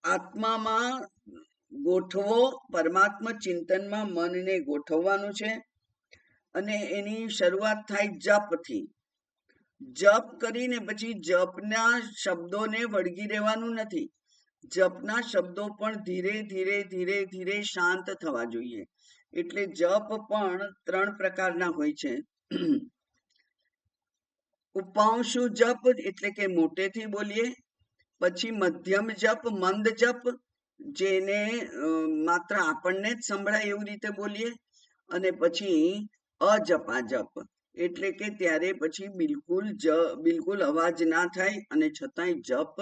આત્મામાં ગોઠવો, પરમાત્મા ચિંતનમાં મનને ગોઠવવાનું છે. અને એની શરૂઆત થાય જપથી. જપ કરીને પછી જપના શબ્દોને વળગી રહેવાનું નથી. જપના શબ્દો પણ ધીરે ધીરે ધીરે ધીરે શાંત થવા જોઈએ. એટલે જપ પણ 3 પ્રકારના હોય છે. ઉપાંશુ જપ એટલે કે મોટેથી બોલીએ, પછી મધ્યમ જપ, મંદ જપ, જેને માત્ર આપણને જ સંભળાય એવી રીતે બોલીએ, અને પછી અજપા જપ એટલે કે ત્યારે પછી બિલકુલ અવાજ ના થાય અને છતાંય જપ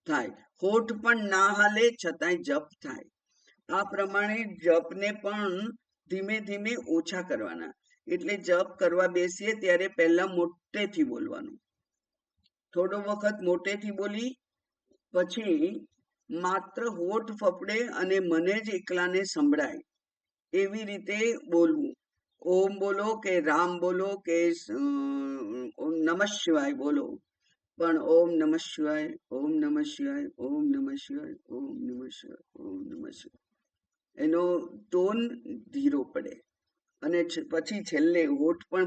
થાય, હોઠ પણ ના હાલે છતાંય જપ થાય. આ પ્રમાણે જપને પણ ધીમે ધીમે ઓછા કરવાના. એટલે જપ કરવા બેસીએ ત્યારે પહેલા મોટેથી બોલવાનું, થોડો વખત મોટેથી બોલી પછી માત્ર હોઠ ફફડે અને મને જ એકલાને સંભળાય એવી રીતે બોલવું. ઓમ બોલો કે રામ બોલો કે નમઃ શિવાય બોલો, પણ ઓમ નમઃ શિવાય, ઓમ નમઃ શિવાય, ઓમ નમઃ શિવાય, ઓમ નમઃ શિવાય, ઓમ નમઃ શિવાય, એનો ટોન ધીરો પડે. અને પછી છેલ્લે હોઠ પણ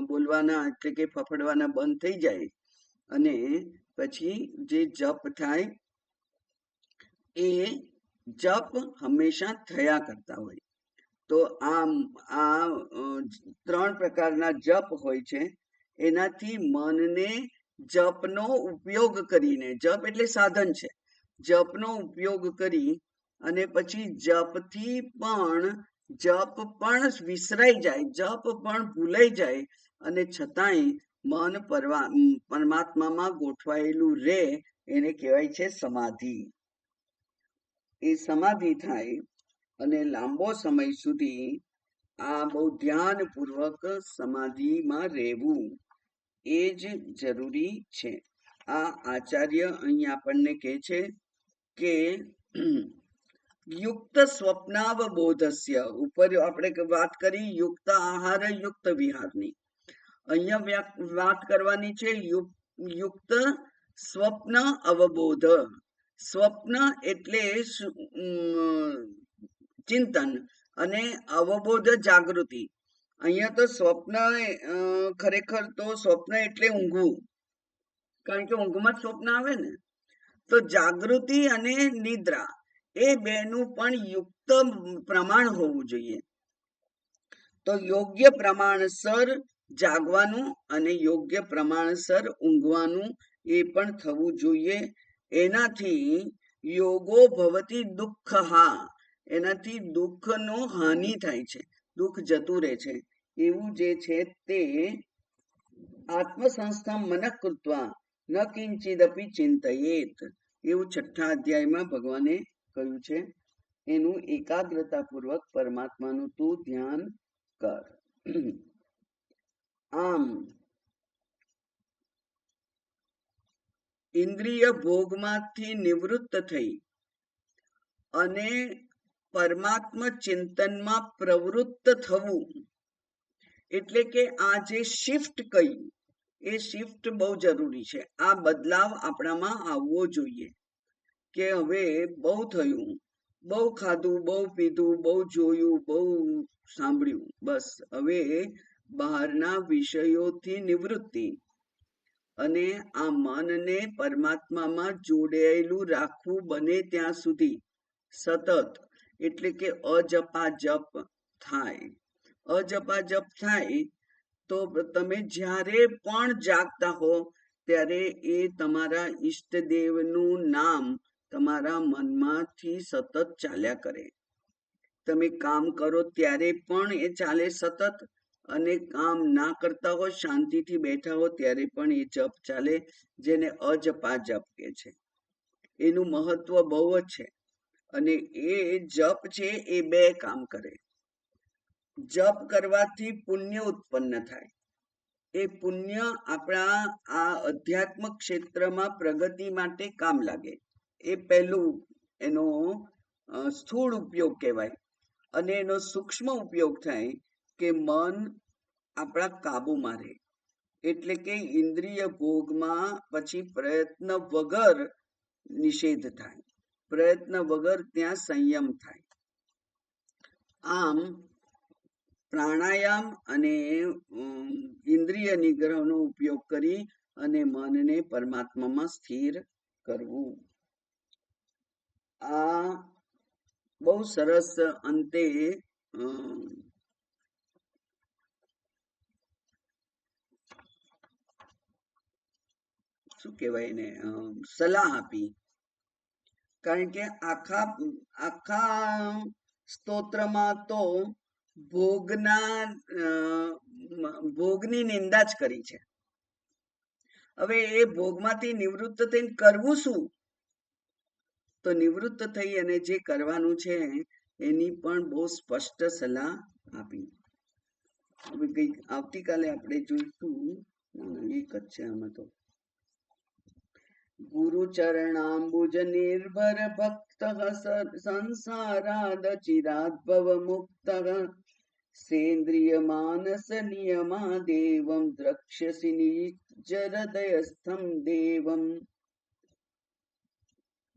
બોલવાના એટલે કે ફફડવાના બંધ થઈ જાય અને પછી જે જપ થાય એ જપ હંમેશા થયા કરતા હોય. તો આ 3 પ્રકારના જપ હોય છે. એનાથી મનને જપનો ઉપયોગ કરીને, જપ એટલે સાધન છે, જપનો ઉપયોગ કરી અને પછી જપ પણ વિસરાઈ જાય, જપ પણ ભૂલાઈ જાય અને છતાંય મન પરમાત્મામાં ગોઠવાયેલું રહે, એને કહેવાય છે સમાધિ. એ સમાધિ થાય અને લાંબો સમય સુધી આ બહુ ધ્યાનપૂર્વક સમાધિમાં રહેવું એ જ જરૂરી છે. આ આચાર્ય અહીં આપણને કહે છે કે યુક્ત સ્વપ્નાવબોધસ્ય, ઉપર આપણે વાત કરી યુક્ત આહાર યુક્ત વિહારની, અહીંયા વાત કરવાની છે યુક્ત સ્વપ્ન અવબોધ. સ્વપ્ન એટલે ચિંતન અને અવબોધ જાગૃતિ. અહીંયા તો સ્વપ્ન ખરેખર તો સ્વપ્ન એટલે ઊંઘવું, કારણ કે ઊંઘમાં જ સ્વપ્ન આવે ને. તો જાગૃતિ અને નિદ્રા એ બેનું પણ યુક્ત પ્રમાણ હોવું જોઈએ. તો યોગ્ય પ્રમાણસર જાગવાનું અને યોગ્ય પ્રમાણસર ઊંઘવાનું એ પણ થવું જોઈએ. એનાથી યોગો ભવતી દુઃખહા, એનાથી દુઃખનો હાનિ થાય છે, દુઃખ જતું રહે છે. એવું જે છે તે આત્મસંસ્થા મનઃ કૃત્વા ન કિંચિદપી ચિંતયેત, એવું 6થા અધ્યાયમાં ભગવાને કહ્યું છે. એનું એકાગ્રતાપૂર્વક પરમાત્માનું તું ધ્યાન કર. આમ ઇન્દ્રિય ભોગમાંથી નિવૃત્ત થઈ અને પરમાત્મા ચિંતનમાં પ્રવૃત્ત થવું, એટલે કે આ જે શિફ્ટ કહી એ શિફ્ટ બહુ જરૂરી છે. આ બદલાવ આપણામાં આવવો જોઈએ કે હવે બહુ થયું, બહુ ખાધું, બહુ પીધું, બહુ જોયું, બહુ સાંભળ્યું, બસ હવે બહારના વિષયોથી નિવૃત્તિ અને આ મનને પરમાત્મામાં જોડાયેલું રાખવું બને ત્યાં સુધી સતત, એટલે કે અજપા જપ થાય. અજપા જપ થાય તો તમે જ્યારે પણ જાગતા હો ત્યારે એ તમારા ઈષ્ટદેવનું નામ તમારા મનમાંથી સતત ચાલ્યા કરે. તમે કામ કરો ત્યારે પણ એ ચાલે સતત, અને કામ ના કરતા હોય, શાંતિથી બેઠા હો ત્યારે પણ એ જપ ચાલે, જેને અજપા જપ કે છે. એનું મહત્વ બહુ જ છે. અને એ જપ છે એ બે કામ કરે. જપ કરવાથી પુણ્ય ઉત્પન્ન થાય. એ પુણ્ય આપણા આ અધ્યાત્મ ક્ષેત્રમાં પ્રગતિ માટે કામ લાગે. એ પહેલું એનો સ્થૂળ ઉપયોગ કહેવાય. અને એનો સૂક્ષ્મ ઉપયોગ થાય કે મન આપણા કાબુમાં રહે. એટલે કે ઇન્દ્રિય ભોગમાં પછી પ્રયત્ન વગર નિષેધ થાય, પ્રયત્ન વગર ત્યાં સંયમ થાય. આમ પ્રાણાયામ અને ઇન્દ્રિય નિગ્રહનો ઉપયોગ કરી અને મનને પરમાત્મામાં સ્થિર કરવું. આ બહુ સરસ અંતે શું કહેવાય એને સલાહ આપી. કારણ કે આખા સ્તોત્રમાં તો ભોગની નિંદા જ કરી છે. હવે એ ભોગમાંથી નિવૃત્ત થઈને કરવું શું? તો નિવૃત્ત થઈ અને જે કરવાનું છે એની પણ બહુ સ્પષ્ટ સલાહ આપી. હવે આવતીકાલે આપણે જોઈશું, એક જ છે આમાં તો. ગુરુ ચરણાંબુજ નિર્ભર ભક્ત સંસારાદ ચિરાદ ભવ મુક્ત સેન્દ્રિય માનસ નિયમા દેવમ દ્રક્ષ્યસી નિજ હૃદયસ્થમ દેવમ.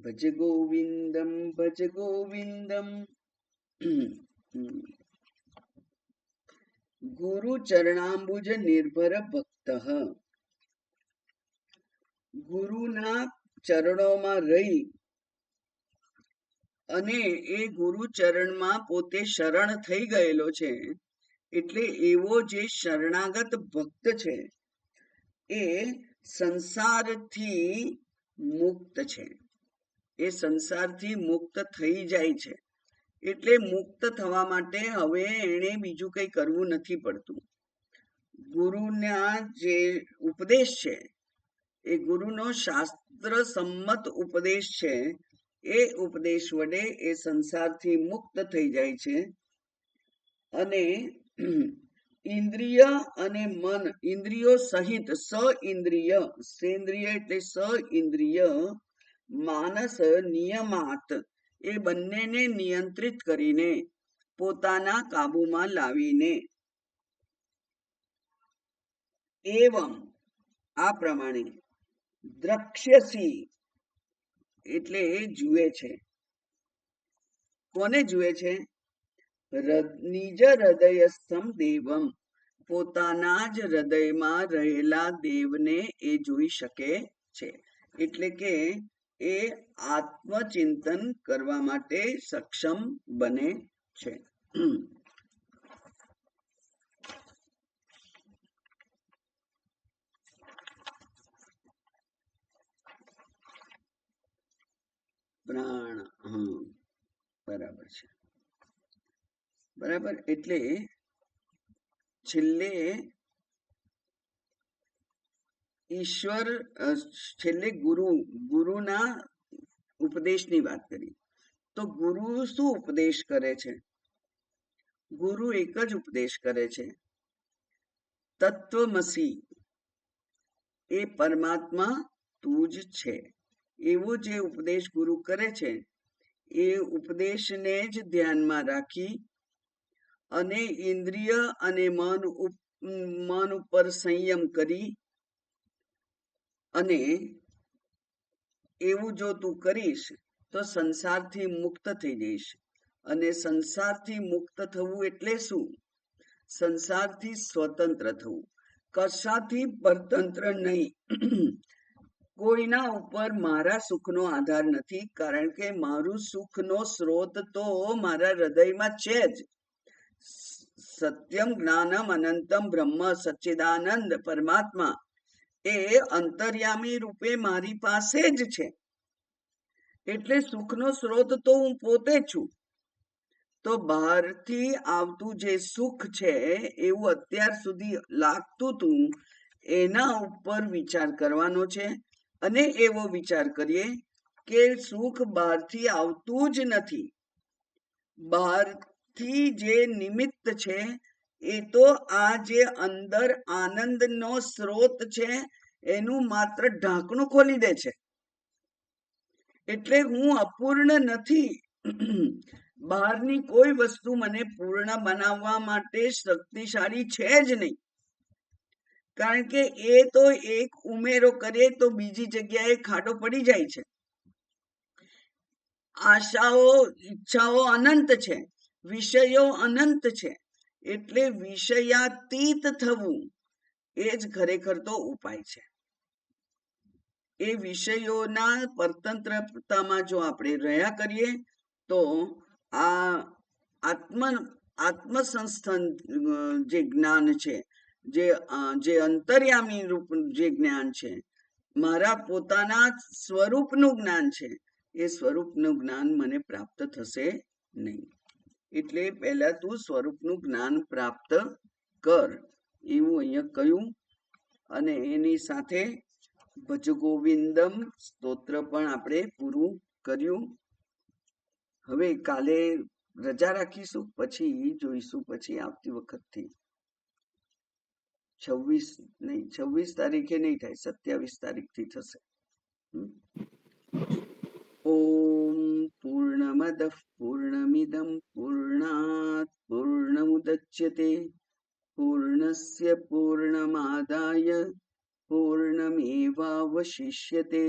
ભજ ગોવિંદમ ભજ ગોવિંદમ. ગુરુ ચરણાંબુજ નિર્ભર ભક્ત, ગુરુના ચરણોમાં રહી અને એ ગુરુ ચરણમાં પોતે શરણ થઈ ગયેલો છે. એટલે એવો જે શરણાગત ભક્ત છે એ સંસારથી મુક્ત છે. એ સંસારથી મુક્ત થઈ જાય છે. એટલે મુક્ત થવા માટે હવે એને બીજું કંઈ કરવું નથી પડતું. ગુરુના જે ઉપદેશ છે, એ ગુરુનો શાસ્ત્ર સંમત ઉપદેશ છે. એ ઉપદેશ વડે એ સંસારથી મુક્ત થઈ જાય છે. અને ઇન્દ્રિય અને મન, ઇન્દ્રિયો સહિત ઇન્દ્રિય, સેન્દ્રિય એટલે ઇન્દ્રિય, માનસ નિયમાત, એ બંનેને નિયંત્રિત કરીને પોતાના કાબુમાં લાવીને એવમ આ પ્રમાણે દ્રક્ષ્યસી એટલે જુએ છે. કોને જુએ છે? નિજ હૃદયસ્થમ દેવમ, પોતાના જ હૃદયમાં રહેલા દેવને એ જોઈ શકે છે. એટલે કે એ આત્મચિંતન કરવા માટે સક્ષમ બને છે. પ્રાણ, બરાબર છે, બરાબર. એટલે છેલ્લે ઈશ્વર, છેલ્લે ગુરુના ઉપદેશની વાત કરી. તો ગુરુ શું ઉપદેશ કરે છે? ગુરુ એક જ ઉપદેશ કરે છે, તત્વમસી, એ પરમાત્મા તું જ છે. એવો જે ઉપદેશ ગુરુ કરે છે એ ઉપદેશને જ ધ્યાનમાં રાખી અને ઇન્દ્રિય અને મન ઉપર સંયમ કરી અને એવું જો તું કરીશ તો સંસારથી મુક્ત થઈ જઈશ. અને સંસારથી મુક્ત થવું એટલે શું? સંસારથી સ્વતંત્ર થવું, કશાથી પરતંત્ર નહીં. કોઈના ઉપર મારા સુખનો આધાર નથી, કારણ કે મારું સુખનો સ્ત્રોત તો મારા હૃદયમાં છે જ. સત્યમ જ્ઞાનમ અનંતમ બ્રહ્મ સચ્ચિદાનંદ પરમાત્મા એ અંતર્યામી રૂપે મારી પાસે જ છે. એટલે સુખનો સ્ત્રોત તો હું પોતે છું. તો બહારથી આવતું જે સુખ છે એવું અત્યાર સુધી લાગતું હતું એના ઉપર વિચાર કરવાનો છે, અને એવો વિચાર કરીએ કે સુખ બહારથી આવતું જ નથી. બહારથી જે નિમિત્ત છે એ તો આ જે અંદર આનંદનો સ્ત્રોત છે એનું માત્ર ઢાંકણું ખોલી દે છે. એટલે હું અપૂર્ણ નથી. બહારની કોઈ વસ્તુ મને પૂર્ણ બનાવવા માટે શક્તિશાળી છે જ નહીં, કારણ કે એ તો એક ઉમેરો કરીએ તો બીજી જગ્યાએ ખાડો પડી જાય છે. આશાઓ ઈચ્છાઓ અનંત છે, વિષયો અનંત છે, એટલે વિષયાતીત થવું એ જ ખરેખર તો ઉપાય છે. એ વિષયોના પરતંત્રતામાં જો આપણે રહ્યા કરીએ તો આ આત્મસંસ્થાન જે જ્ઞાન છે, જે અંતર્યામી રૂપ જે જ્ઞાન છે, મારા પોતાના સ્વરૂપનું જ્ઞાન છે, એ સ્વરૂપનું જ્ઞાન મને પ્રાપ્ત થશે નહીં. એટલે પહેલા તું સ્વરૂપનું જ્ઞાન પ્રાપ્ત કર એવું અહીંયા કહ્યું. અને એની સાથે ભજ ગોવિંદમ સ્તોત્ર પણ આપણે પૂરું કર્યું. હવે કાલે રજા રાખીશું, પછી જોઈશું, પછી આવતી વખતથી 26 તારીખે નહીં થાય, 27 તારીખથી થશે. ઓમ પૂર્ણમદ પૂર્ણમિદમ પૂર્ણાત પૂર્ણમુદચ્યતે પૂર્ણસ્ય પૂર્ણમાદાય પૂર્ણમેવાવશિષ્યતે.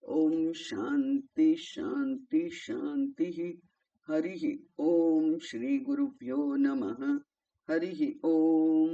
ઓમ શાંતિ શાંતિ શાંતિ. હરિ ઓમ. શ્રી ગુરુભ્યો નમઃ. હરિ ઓમ.